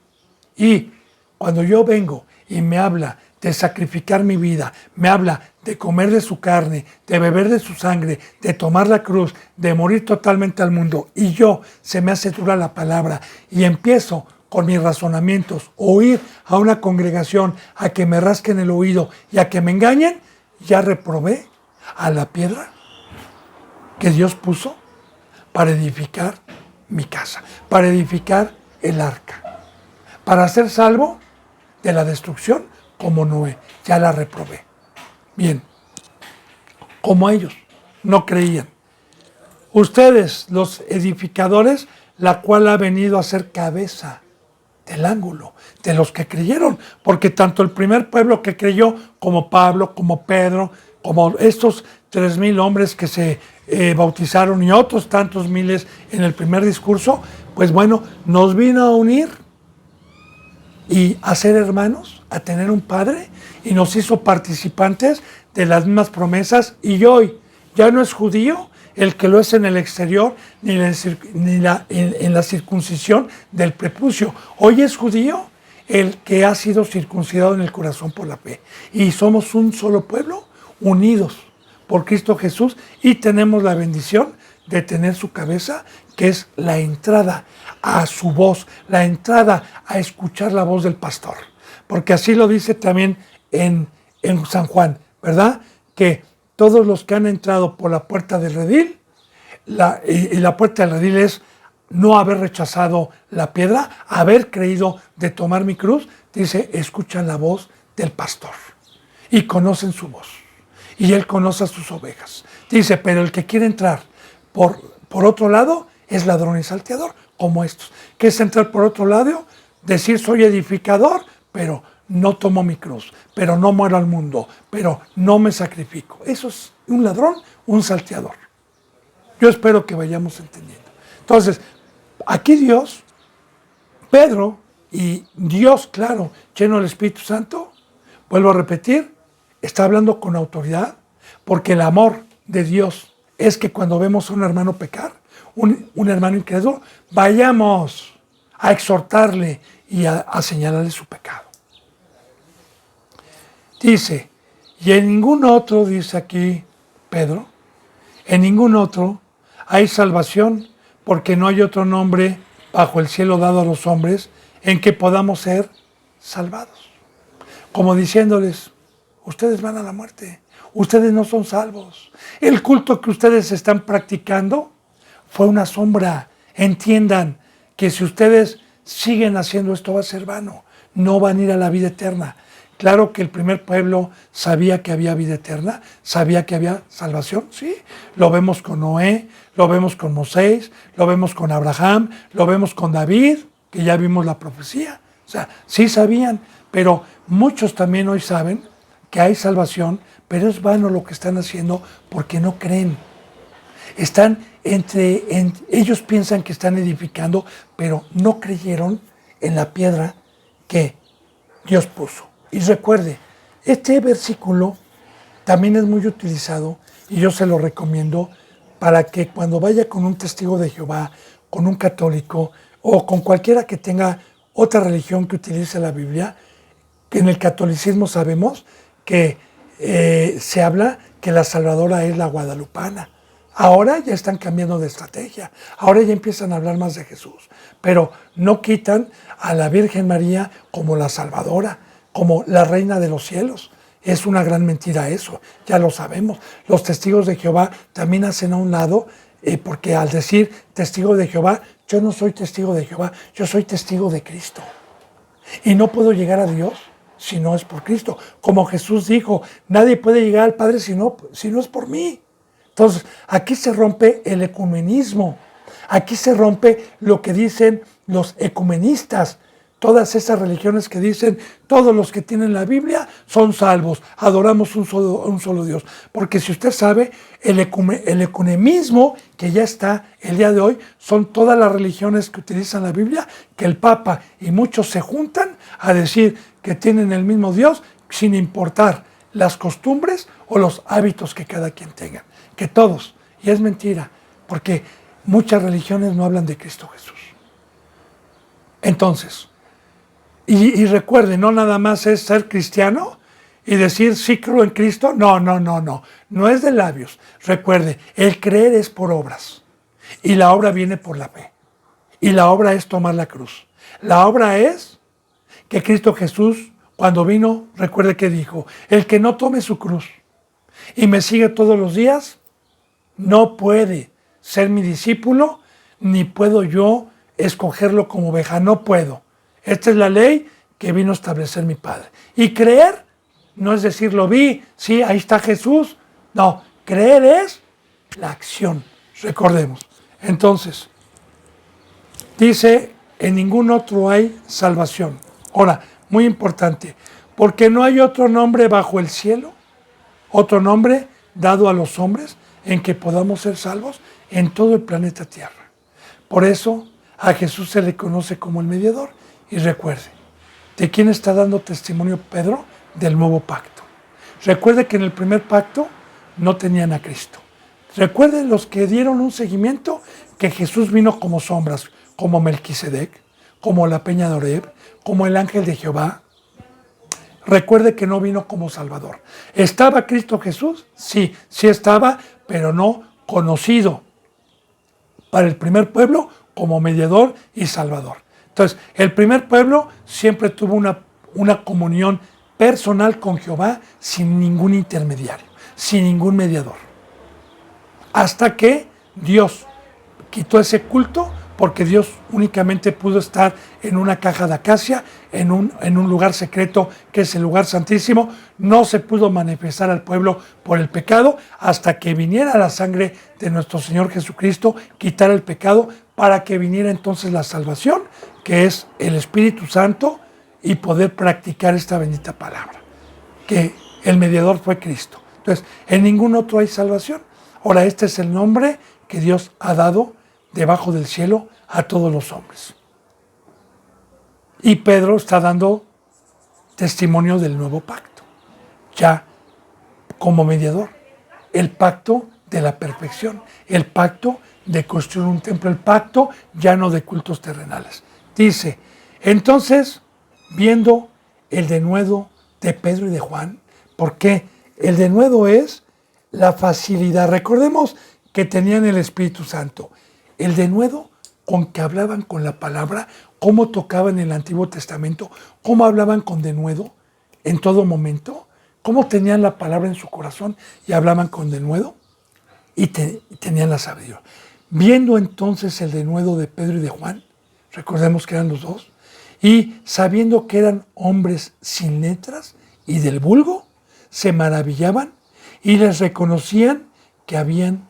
Y cuando yo vengo y me habla de sacrificar mi vida, me habla de comer de su carne, de beber de su sangre, de tomar la cruz, de morir totalmente al mundo, y se me hace dura la palabra y empiezo con mis razonamientos o ir a una congregación a que me rasquen el oído y a que me engañen, ya reprobé a la piedra que Dios puso para edificar mi casa, para edificar el arca, para ser salvo de la destrucción como Noé. Ya la reprobé. Bien, como ellos no creían. Ustedes, los edificadores, la cual ha venido a ser cabeza del ángulo, de los que creyeron, porque tanto el primer pueblo que creyó, como Pablo, como Pedro, como estos 3,000 hombres que se bautizaron y otros tantos miles en el primer discurso, pues bueno, nos vino a unir y a ser hermanos, a tener un Padre, y nos hizo participantes de las mismas promesas. Y hoy ya no es judío el que lo es en el exterior, ni en la circuncisión del prepucio. Hoy es judío el que ha sido circuncidado en el corazón por la fe. Y somos un solo pueblo, unidos por Cristo Jesús, y tenemos la bendición de tener su cabeza, que es la entrada a su voz, la entrada a escuchar la voz del pastor. Porque así lo dice también en San Juan, ¿verdad? Que todos los que han entrado por la puerta del redil, y la puerta del redil es no haber rechazado la piedra, haber creído de tomar mi cruz, dice, escuchan la voz del pastor y conocen su voz. Y él conoce a sus ovejas. Dice, pero el que quiere entrar por otro lado es ladrón y salteador, como estos. Que es entrar por otro lado, decir soy edificador, pero no tomo mi cruz, pero no muero al mundo, pero no me sacrifico. Eso es un ladrón, un salteador. Yo espero que vayamos entendiendo. Entonces, aquí Dios, Pedro y Dios, claro, lleno del Espíritu Santo, vuelvo a repetir, está hablando con autoridad, porque el amor de Dios es que cuando vemos a un hermano pecar, un hermano incrédulo, vayamos a exhortarle y a señalarle su pecado. Dice, y en ningún otro, dice aquí Pedro, en ningún otro hay salvación, porque no hay otro nombre bajo el cielo dado a los hombres en que podamos ser salvados. Como diciéndoles, ustedes van a la muerte, ustedes no son salvos. El culto que ustedes están practicando fue una sombra. Entiendan que si ustedes siguen haciendo esto va a ser vano, no van a ir a la vida eterna. Claro que el primer pueblo sabía que había vida eterna, sabía que había salvación, sí. Lo vemos con Noé, lo vemos con Moisés, lo vemos con Abraham, lo vemos con David, que ya vimos la profecía. O sea, sí sabían, pero muchos también hoy saben que hay salvación, pero es vano lo que están haciendo porque no creen. Ellos piensan que están edificando, pero no creyeron en la piedra que Dios puso. Y recuerde, este versículo también es muy utilizado y yo se lo recomiendo para que cuando vaya con un testigo de Jehová, con un católico o con cualquiera que tenga otra religión que utilice la Biblia, que en el catolicismo sabemos que se habla que la salvadora es la guadalupana. Ahora ya están cambiando de estrategia, ahora ya empiezan a hablar más de Jesús, pero no quitan a la Virgen María como la salvadora, como la reina de los cielos. Es una gran mentira eso, ya lo sabemos. Los testigos de Jehová también hacen a un lado, porque al decir testigo de Jehová, yo no soy testigo de Jehová, yo soy testigo de Cristo. Y no puedo llegar a Dios si no es por Cristo. Como Jesús dijo, nadie puede llegar al Padre si no es por mí. Entonces, aquí se rompe el ecumenismo. Aquí se rompe lo que dicen los ecumenistas. Todas esas religiones que dicen, todos los que tienen la Biblia son salvos, adoramos un solo Dios. Porque si usted sabe, el ecumenismo que ya está el día de hoy, son todas las religiones que utilizan la Biblia, que el Papa y muchos se juntan a decir que tienen el mismo Dios, sin importar las costumbres o los hábitos que cada quien tenga. Que todos, y es mentira, porque muchas religiones no hablan de Cristo Jesús. Entonces, y recuerden, no nada más es ser cristiano y decir sí creo en Cristo. No es de labios. Recuerde, el creer es por obras y la obra viene por la fe. Y la obra es tomar la cruz. La obra es que Cristo Jesús, cuando vino, recuerde que dijo, el que no tome su cruz y me sigue todos los días, no puede ser mi discípulo, ni puedo yo escogerlo como oveja, no puedo. Esta es la ley que vino a establecer mi Padre. Y creer no es decir, lo vi, sí, ahí está Jesús. No, creer es la acción, recordemos. Entonces, dice, en ningún otro hay salvación. Ahora, muy importante, porque no hay otro nombre bajo el cielo, otro nombre dado a los hombres en que podamos ser salvos en todo el planeta Tierra. Por eso a Jesús se le conoce como el mediador. Y recuerde, ¿de quién está dando testimonio Pedro? Del nuevo pacto. Recuerde que en el primer pacto no tenían a Cristo. Recuerden los que dieron un seguimiento que Jesús vino como sombras, como Melquisedec, como la peña de Oreb, como el ángel de Jehová. Recuerde que no vino como Salvador. ¿Estaba Cristo Jesús? Sí estaba, pero no conocido para el primer pueblo como mediador y Salvador. Entonces, el primer pueblo siempre tuvo una comunión personal con Jehová sin ningún intermediario, sin ningún mediador. Hasta que Dios quitó ese culto, porque Dios únicamente pudo estar en una caja de acacia, en un lugar secreto que es el lugar santísimo. No se pudo manifestar al pueblo por el pecado hasta que viniera la sangre de nuestro Señor Jesucristo, quitar el pecado, para que viniera entonces la salvación, que es el Espíritu Santo, y poder practicar esta bendita palabra, que el mediador fue Cristo. Entonces, en ningún otro hay salvación. Ahora, este es el nombre que Dios ha dado debajo del cielo a todos los hombres. Y Pedro está dando testimonio del nuevo pacto, ya como mediador. El pacto de la perfección, el pacto de construir un templo, el pacto ya no de cultos terrenales. Dice, entonces, viendo el denuedo de Pedro y de Juan, porque el denuedo es la facilidad. Recordemos que tenían el Espíritu Santo. El denuedo con que hablaban con la palabra, cómo tocaban el Antiguo Testamento, cómo hablaban con denuedo en todo momento, cómo tenían la palabra en su corazón y hablaban con denuedo y tenían la sabiduría. Viendo entonces el denuedo de Pedro y de Juan, recordemos que eran los dos, y sabiendo que eran hombres sin letras y del vulgo, se maravillaban y les reconocían que habían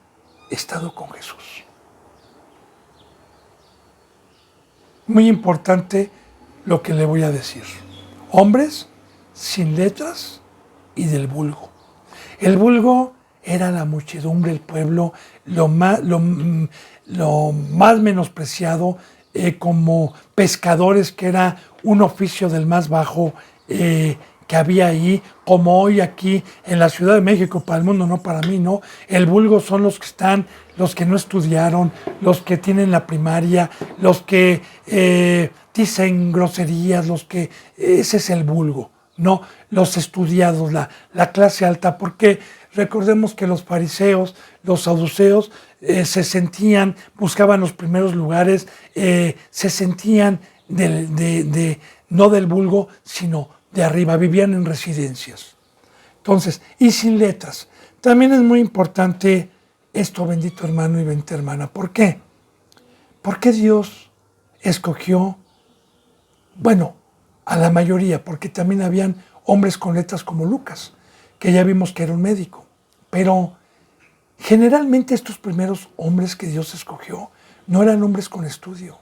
estado con Jesús. Muy importante lo que le voy a decir. Hombres sin letras y del vulgo. El vulgo era la muchedumbre, el pueblo, lo más menospreciado, como pescadores, que era un oficio del más bajo que había ahí, como hoy aquí en la Ciudad de México, para el mundo, no para mí, ¿no? El vulgo son los que están, los que no estudiaron, los que tienen la primaria, los que dicen groserías, ese es el vulgo, no los estudiados, la clase alta, porque recordemos que los fariseos, los saduceos, se sentían, buscaban los primeros lugares, se sentían no del vulgo, sino de arriba, vivían en residencias. Entonces, y sin letras. También es muy importante esto, bendito hermano y bendita hermana. ¿Por qué? Porque Dios escogió, bueno, a la mayoría, porque también habían hombres con letras como Lucas, que ya vimos que era un médico. Pero generalmente estos primeros hombres que Dios escogió no eran hombres con estudio,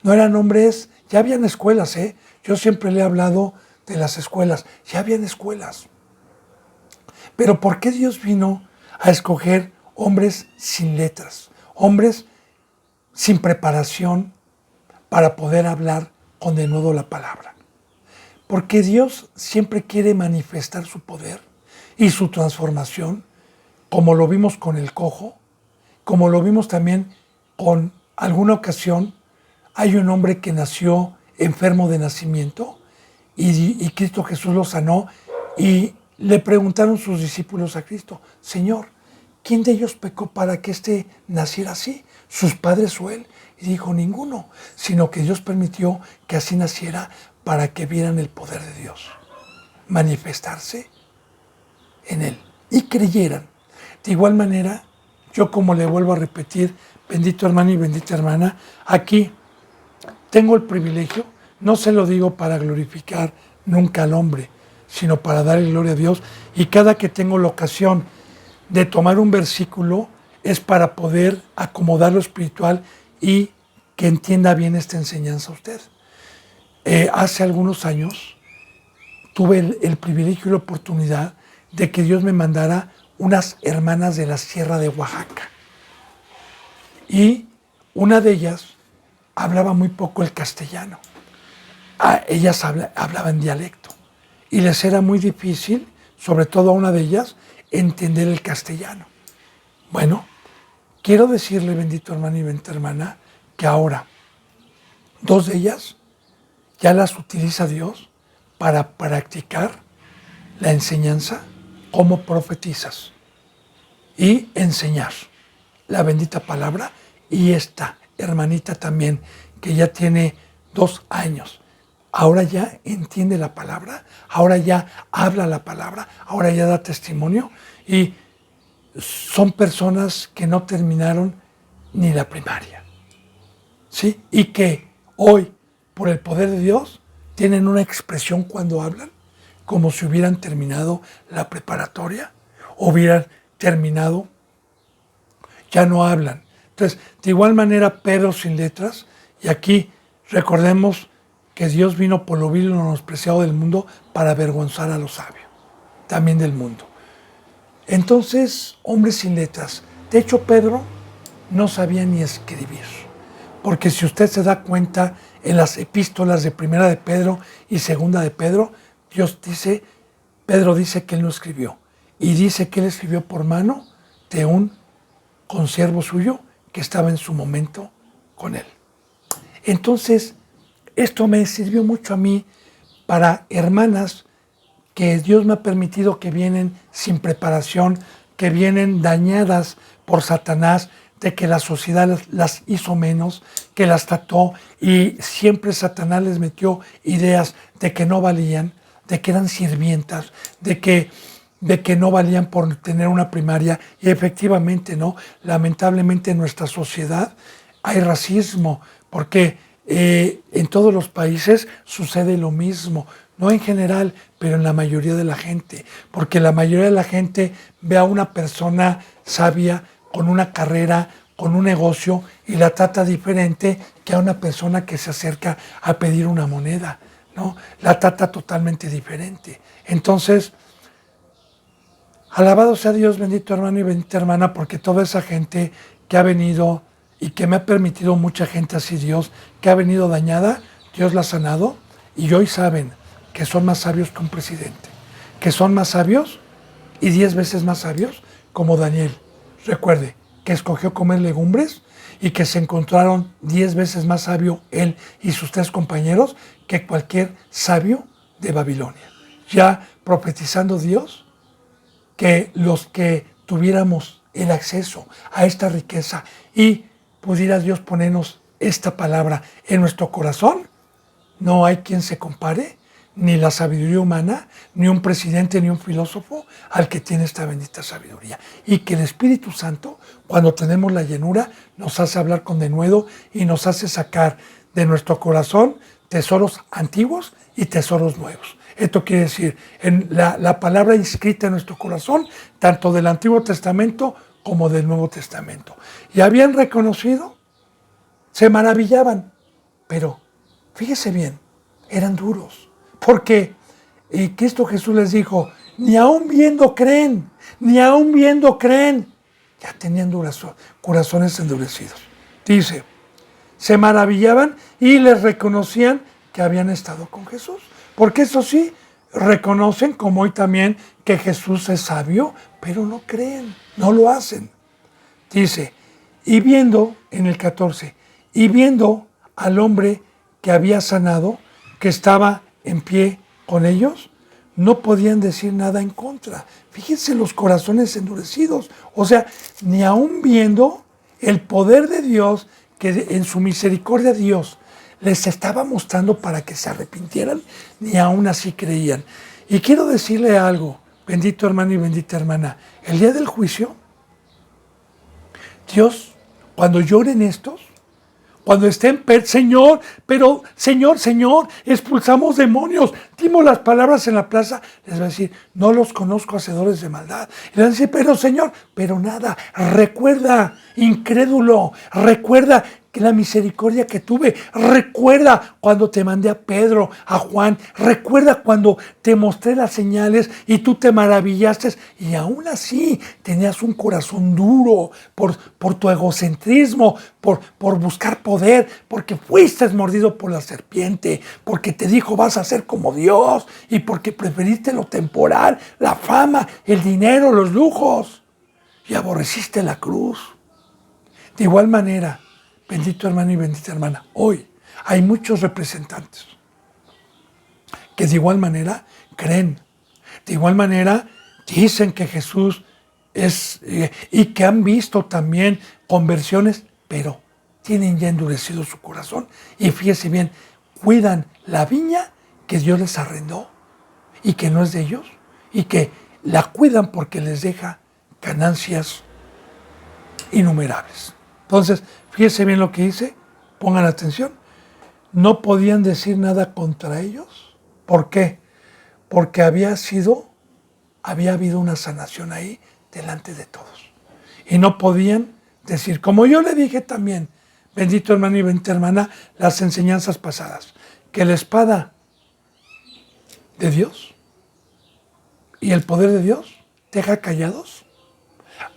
no eran hombres, ya habían escuelas, ¿eh? Yo siempre le he hablado de las escuelas, ya habían escuelas. Pero ¿por qué Dios vino a escoger hombres sin letras, hombres sin preparación para poder hablar con denuedo la palabra? Porque Dios siempre quiere manifestar su poder y su transformación, como lo vimos con el cojo, como lo vimos también con alguna ocasión. Hay un hombre que nació enfermo de nacimiento y Cristo Jesús lo sanó, y le preguntaron sus discípulos a Cristo: Señor, ¿quién de ellos pecó para que éste naciera así? ¿Sus padres o él? Y dijo: ninguno, sino que Dios permitió que así naciera para que vieran el poder de Dios manifestarse en él y creyeran. De igual manera, yo, como le vuelvo a repetir, bendito hermano y bendita hermana, aquí tengo el privilegio, no se lo digo para glorificar nunca al hombre, sino para darle gloria a Dios, y cada que tengo la ocasión de tomar un versículo es para poder acomodar lo espiritual y que entienda bien esta enseñanza a usted. Hace algunos años tuve el privilegio y la oportunidad de que Dios me mandara unas hermanas de la Sierra de Oaxaca. Y una de ellas hablaba muy poco el castellano. Ellas hablaban dialecto. Y les era muy difícil, sobre todo a una de ellas, entender el castellano. Bueno, quiero decirle, bendito hermano y bendita hermana, que ahora 2 de ellas ya las utiliza Dios para practicar la enseñanza como profetizas y enseñar la bendita palabra. Y esta hermanita también, que ya tiene 2 años, ahora ya entiende la palabra, ahora ya habla la palabra, ahora ya da testimonio, y son personas que no terminaron ni la primaria, ¿sí? Y que hoy, por el poder de Dios, tienen una expresión cuando hablan como si hubieran terminado la preparatoria, o hubieran terminado, ya no hablan. Entonces, de igual manera, Pedro sin letras, y aquí recordemos que Dios vino por lo vil y lo menospreciado del mundo para avergonzar a los sabios, también del mundo. Entonces, hombres sin letras. De hecho, Pedro no sabía ni escribir, porque si usted se da cuenta, en las epístolas de Primera de Pedro y Segunda de Pedro, Pedro dice que él no escribió, y dice que él escribió por mano de un consiervo suyo que estaba en su momento con él. Entonces, esto me sirvió mucho a mí para hermanas que Dios me ha permitido que vienen sin preparación, que vienen dañadas por Satanás, de que la sociedad las hizo menos, que las trató, y siempre Satanás les metió ideas de que no valían, de que eran sirvientas, de que no valían por tener una primaria. Y efectivamente, ¿no? Lamentablemente en nuestra sociedad hay racismo, porque en todos los países sucede lo mismo, no en general, pero en la mayoría de la gente, porque la mayoría de la gente ve a una persona sabia, con una carrera, con un negocio, y la trata diferente que a una persona que se acerca a pedir una moneda, ¿no? La trata totalmente diferente. Entonces, alabado sea Dios, bendito hermano y bendita hermana, porque toda esa gente que ha venido y que me ha permitido, mucha gente así, Dios, que ha venido dañada, Dios la ha sanado, y hoy saben que son más sabios que un presidente, que son más sabios y 10 veces más sabios, como Daniel. Recuerde que escogió comer legumbres y que se encontraron 10 veces más sabio él y sus 3 compañeros que cualquier sabio de Babilonia. Ya profetizando Dios que los que tuviéramos el acceso a esta riqueza y pudiera Dios ponernos esta palabra en nuestro corazón, no hay quien se compare, ni la sabiduría humana, ni un presidente, ni un filósofo, al que tiene esta bendita sabiduría. Y que el Espíritu Santo, cuando tenemos la llenura, nos hace hablar con denuedo y nos hace sacar de nuestro corazón tesoros antiguos y tesoros nuevos. Esto quiere decir, en la palabra inscrita en nuestro corazón, tanto del Antiguo Testamento como del Nuevo Testamento. Y habían reconocido, se maravillaban, pero fíjese bien, eran duros. Porque Cristo Jesús les dijo, ni aún viendo creen, ni aún viendo creen. Ya tenían corazones endurecidos. Dice, se maravillaban y les reconocían que habían estado con Jesús. Porque eso sí, reconocen como hoy también que Jesús es sabio, pero no creen, no lo hacen. Dice, y viendo, en el 14, y viendo al hombre que había sanado, que estaba en pie con ellos, no podían decir nada en contra. Fíjense los corazones endurecidos. O sea, ni aún viendo el poder de Dios, que en su misericordia Dios les estaba mostrando para que se arrepintieran, ni aún así creían. Y quiero decirle algo, bendito hermano y bendita hermana, el día del juicio, Dios, cuando lloren estos, cuando estén, Señor, pero Señor, expulsamos demonios, dimos las palabras en la plaza, les va a decir, no los conozco, hacedores de maldad. Y les va a decir, pero Señor, pero nada, recuerda, incrédulo, recuerda que la misericordia que tuve, recuerda cuando te mandé a Pedro, a Juan, recuerda cuando te mostré las señales y tú te maravillaste y aún así tenías un corazón duro por tu egocentrismo, por buscar poder, porque fuiste mordido por la serpiente, porque te dijo vas a ser como Dios y porque preferiste lo temporal, la fama, el dinero, los lujos y aborreciste la cruz. De igual manera, bendito hermano y bendita hermana, hoy hay muchos representantes que de igual manera creen, de igual manera dicen que Jesús es, y que han visto también conversiones, pero tienen ya endurecido su corazón. Y fíjese bien, cuidan la viña que Dios les arrendó y que no es de ellos, y que la cuidan porque les deja ganancias innumerables. Entonces, fíjese bien lo que dice, pongan atención. No podían decir nada contra ellos. ¿Por qué? Porque había habido una sanación ahí delante de todos. Y no podían decir, como yo le dije también, bendito hermano y bendita hermana, las enseñanzas pasadas, que la espada de Dios y el poder de Dios deja callados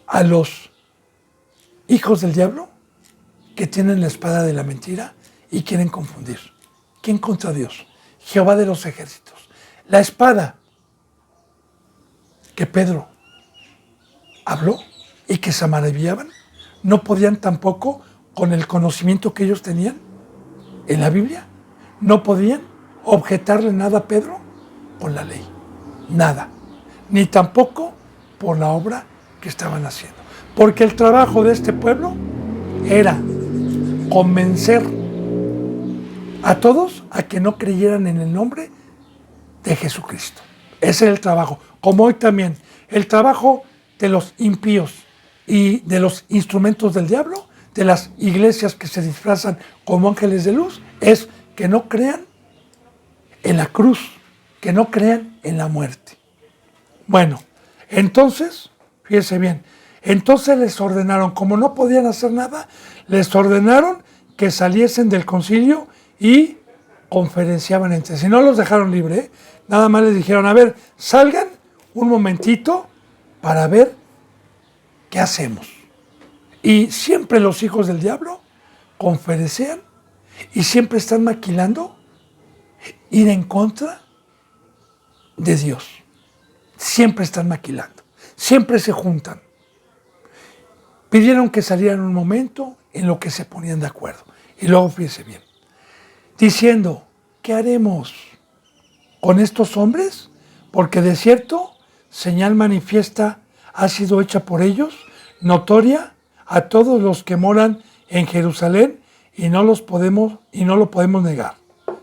a los hijos del diablo que tienen la espada de la mentira y quieren confundir. ¿Quién contra Dios? Jehová de los ejércitos. La espada que Pedro habló y que se maravillaban, no podían tampoco, con el conocimiento que ellos tenían en la Biblia, no podían objetarle nada a Pedro con la ley. Nada. Ni tampoco por la obra que estaban haciendo. Porque el trabajo de este pueblo era convencer a todos a que no creyeran en el nombre de Jesucristo. Ese era el trabajo. Como hoy también, el trabajo de los impíos y de los instrumentos del diablo, de las iglesias que se disfrazan como ángeles de luz, es que no crean en la cruz, que no crean en la muerte. Bueno, entonces, fíjense bien, entonces les ordenaron, como no podían hacer nada, les ordenaron que saliesen del concilio y conferenciaban entre sí. No los dejaron libre, nada más les dijeron, a ver, salgan un momentito para ver qué hacemos. Y siempre los hijos del diablo conferencian y siempre están maquilando ir en contra de Dios. Siempre están maquilando, siempre se juntan. Pidieron que salieran un momento en lo que se ponían de acuerdo. Y luego fíjese bien, diciendo, ¿qué haremos con estos hombres? Porque de cierto, señal manifiesta ha sido hecha por ellos, notoria a todos los que moran en Jerusalén, y no lo podemos negar.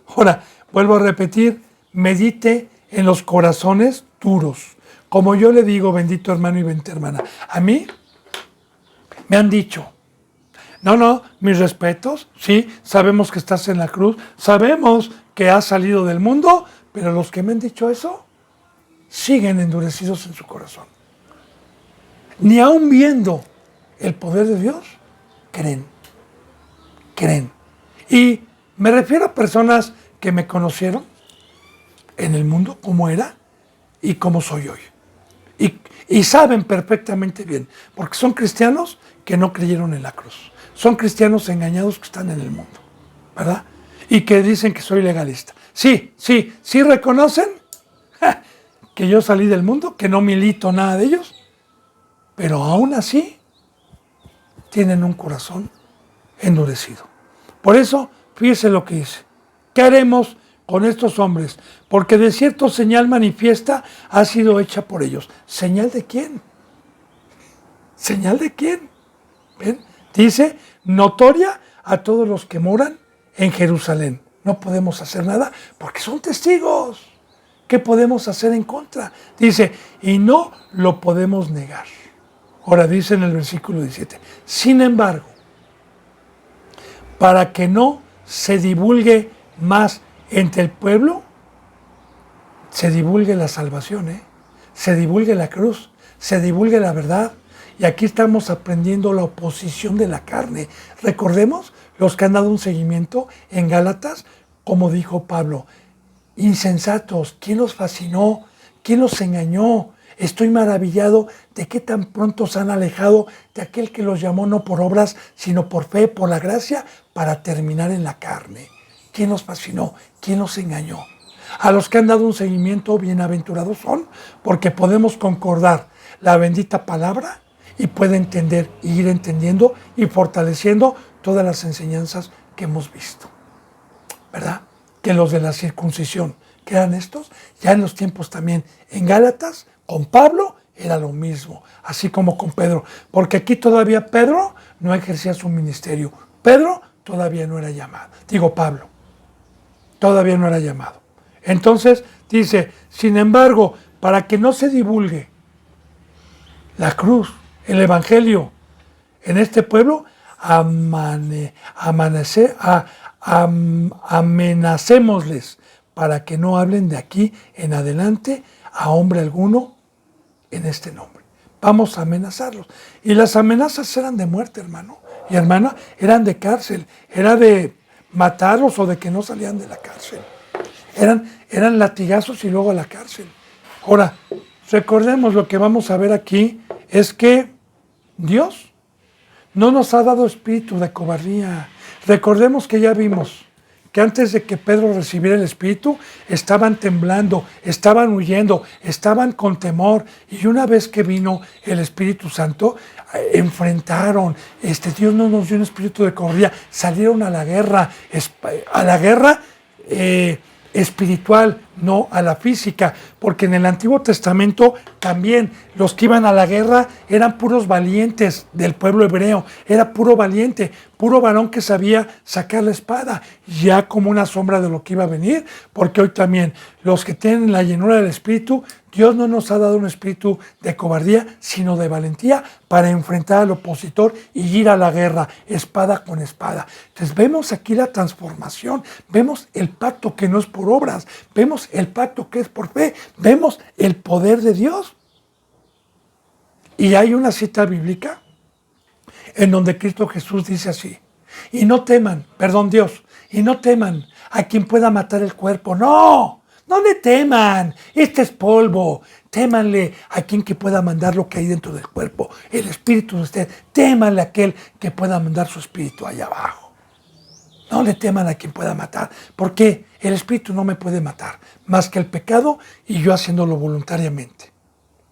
Ahora, vuelvo a repetir, medite en los corazones duros. Como yo le digo, bendito hermano y bendita hermana, a mí me han dicho, No, no, mis respetos, sí, sabemos que estás en la cruz, sabemos que has salido del mundo, pero los que me han dicho eso siguen endurecidos en su corazón. Ni aun viendo el poder de Dios, creen. Y me refiero a personas que me conocieron en el mundo, cómo era y cómo soy hoy. Y saben perfectamente bien, porque son cristianos que no creyeron en la cruz. Son cristianos engañados que están en el mundo, ¿verdad? Y que dicen que soy legalista. Sí reconocen que yo salí del mundo, que no milito nada de ellos, pero aún así tienen un corazón endurecido. Por eso, fíjese lo que dice. ¿Qué haremos con estos hombres? Porque de cierto señal manifiesta ha sido hecha por ellos. ¿Señal de quién? ¿Señal de quién? ¿Ven? Dice, notoria a todos los que moran en Jerusalén. No podemos hacer nada porque son testigos. ¿Qué podemos hacer en contra? Dice, y no lo podemos negar. Ahora dice en el versículo 17, sin embargo, para que no se divulgue más entre el pueblo, se divulgue la salvación, se divulgue la cruz, se divulgue la verdad. Y aquí estamos aprendiendo la oposición de la carne. Recordemos los que han dado un seguimiento en Gálatas, como dijo Pablo, insensatos, ¿quién los fascinó? ¿Quién los engañó? Estoy maravillado de qué tan pronto se han alejado de aquel que los llamó no por obras, sino por fe, por la gracia, para terminar en la carne. ¿Quién los fascinó? ¿Quién los engañó? A los que han dado un seguimiento, bienaventurados son, porque podemos concordar la bendita palabra y puede entender, y ir entendiendo y fortaleciendo todas las enseñanzas que hemos visto. ¿Verdad? Que los de la circuncisión, que eran estos, ya en los tiempos también en Gálatas, con Pablo era lo mismo, así como con Pedro, porque aquí todavía Pedro no ejercía su ministerio, Pedro todavía no era llamado, Pablo todavía no era llamado. Entonces dice, sin embargo, para que no se divulgue la cruz, el evangelio en este pueblo, amenacémosles para que no hablen de aquí en adelante a hombre alguno en este nombre. Vamos a amenazarlos. Y las amenazas eran de muerte, hermano y hermana, eran de cárcel, era de matarlos o de que no salían de la cárcel. Eran latigazos y luego a la cárcel. Ahora, recordemos lo que vamos a ver aquí, es que Dios no nos ha dado espíritu de cobardía. Recordemos que ya vimos que antes de que Pedro recibiera el Espíritu, estaban temblando, estaban huyendo, estaban con temor. Y una vez que vino el Espíritu Santo, enfrentaron. Dios no nos dio un espíritu de cobardía. Salieron a la guerra espiritual, no a la física, porque en el Antiguo Testamento también los que iban a la guerra eran puros valientes del pueblo hebreo, era puro valiente, puro varón que sabía sacar la espada, ya como una sombra de lo que iba a venir, porque hoy también los que tienen la llenura del Espíritu, Dios no nos ha dado un espíritu de cobardía, sino de valentía para enfrentar al opositor y ir a la guerra, espada con espada. Entonces vemos aquí la transformación, vemos el pacto que no es por obras, vemos el pacto que es por fe, vemos el poder de Dios. Y hay una cita bíblica en donde Cristo Jesús dice así, y no teman a quien pueda matar el cuerpo, no le teman, este es polvo, témanle a quien que pueda mandar lo que hay dentro del cuerpo, el espíritu de usted, témanle a aquel que pueda mandar su espíritu allá abajo. No le teman a quien pueda matar, porque el espíritu no me puede matar, más que el pecado y yo haciéndolo voluntariamente.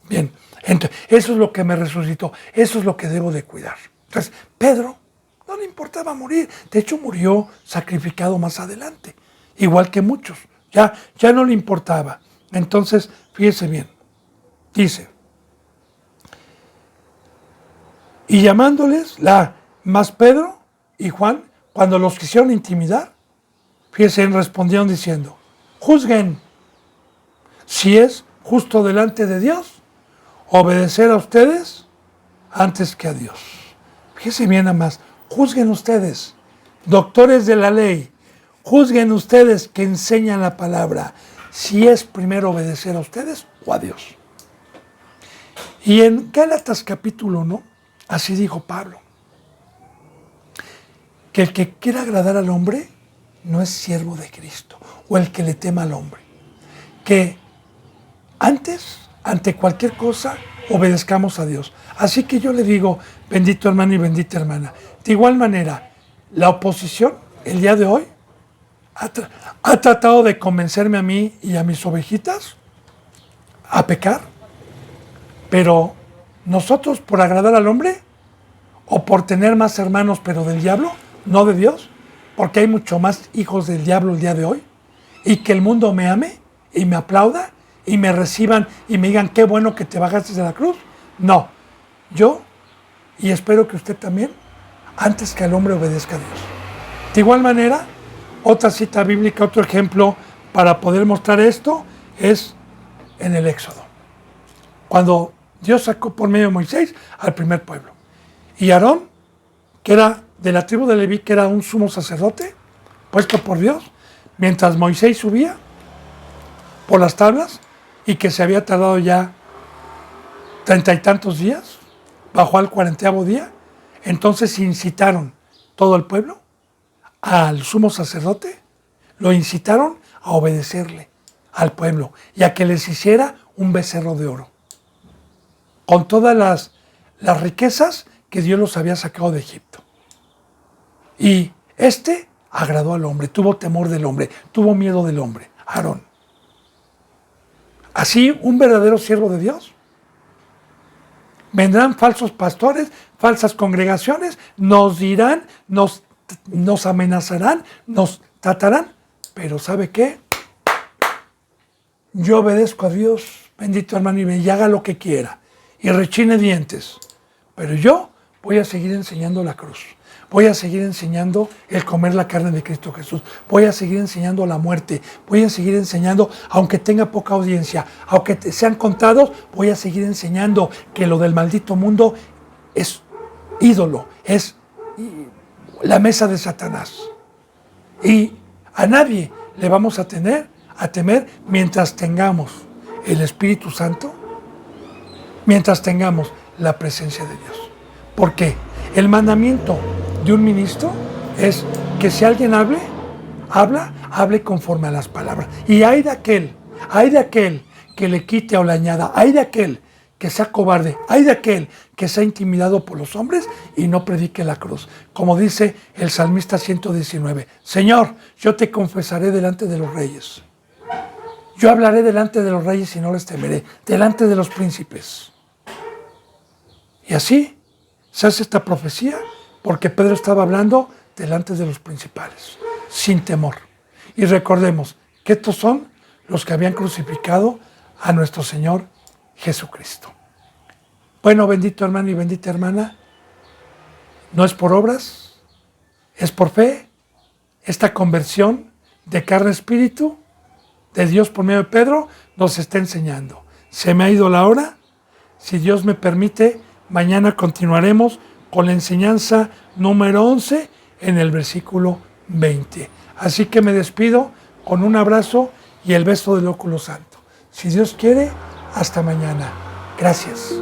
Bien, entonces, eso es lo que me resucitó, eso es lo que debo de cuidar. Entonces, Pedro no le importaba morir, de hecho murió sacrificado más adelante, igual que muchos, ya no le importaba. Entonces, fíjese bien, dice, y llamándoles más Pedro y Juan, cuando los quisieron intimidar, fíjense, respondieron diciendo, juzguen si es justo delante de Dios obedecer a ustedes antes que a Dios. Fíjense bien nada más, juzguen ustedes, doctores de la ley, juzguen ustedes que enseñan la palabra, si es primero obedecer a ustedes o a Dios. Y en Gálatas capítulo 1, así dijo Pablo, que el que quiera agradar al hombre no es siervo de Cristo, o el que le tema al hombre. Que antes, ante cualquier cosa, obedezcamos a Dios. Así que yo le digo, bendito hermano y bendita hermana, de igual manera, la oposición, el día de hoy, ha tratado de convencerme a mí y a mis ovejitas a pecar, pero nosotros por agradar al hombre o por tener más hermanos pero del diablo, no de Dios, porque hay mucho más hijos del diablo el día de hoy, y que el mundo me ame y me aplauda y me reciban y me digan qué bueno que te bajaste de la cruz. No, yo, y espero que usted también, antes que el hombre obedezca a Dios. De igual manera, otra cita bíblica, otro ejemplo para poder mostrar esto es en el Éxodo, cuando Dios sacó por medio de Moisés al primer pueblo. Y Aarón, que era de la tribu de Leví, que era un sumo sacerdote, puesto por Dios, mientras Moisés subía por las tablas, y que se había tardado ya 30 y tantos días, bajó al 40º día, entonces incitaron todo el pueblo al sumo sacerdote, lo incitaron a obedecerle al pueblo y a que les hiciera un becerro de oro, con todas las riquezas que Dios los había sacado de Egipto. Y este agradó al hombre, tuvo temor del hombre, tuvo miedo del hombre, Aarón. Así, un verdadero siervo de Dios. Vendrán falsos pastores, falsas congregaciones, nos dirán, nos amenazarán, nos tratarán, pero ¿sabe qué? Yo obedezco a Dios, bendito hermano, y haga lo que quiera, y rechine dientes, pero yo voy a seguir enseñando la cruz. Voy a seguir enseñando el comer la carne de Cristo Jesús. Voy a seguir enseñando la muerte. Voy a seguir enseñando, aunque tenga poca audiencia, aunque sean contados, voy a seguir enseñando que lo del maldito mundo es ídolo, es la mesa de Satanás. Y a nadie le vamos a temer mientras tengamos el Espíritu Santo, mientras tengamos la presencia de Dios. ¿Por qué? El mandamiento de un ministro es que si alguien hable conforme a las palabras. Y hay de aquel que le quite o le añada, hay de aquel que sea cobarde, hay de aquel que sea intimidado por los hombres y no predique la cruz. Como dice el Salmista 119, Señor, yo te confesaré delante de los reyes. Yo hablaré delante de los reyes y no les temeré, delante de los príncipes. Y así se hace esta profecía porque Pedro estaba hablando delante de los principales, sin temor. Y recordemos que estos son los que habían crucificado a nuestro Señor Jesucristo. Bueno, bendito hermano y bendita hermana, no es por obras, es por fe, esta conversión de carne a espíritu de Dios por medio de Pedro nos está enseñando. Se me ha ido la hora, si Dios me permite, mañana continuaremos con la enseñanza número 11 en el versículo 20. Así que me despido con un abrazo y el beso del óculo santo. Si Dios quiere, hasta mañana. Gracias.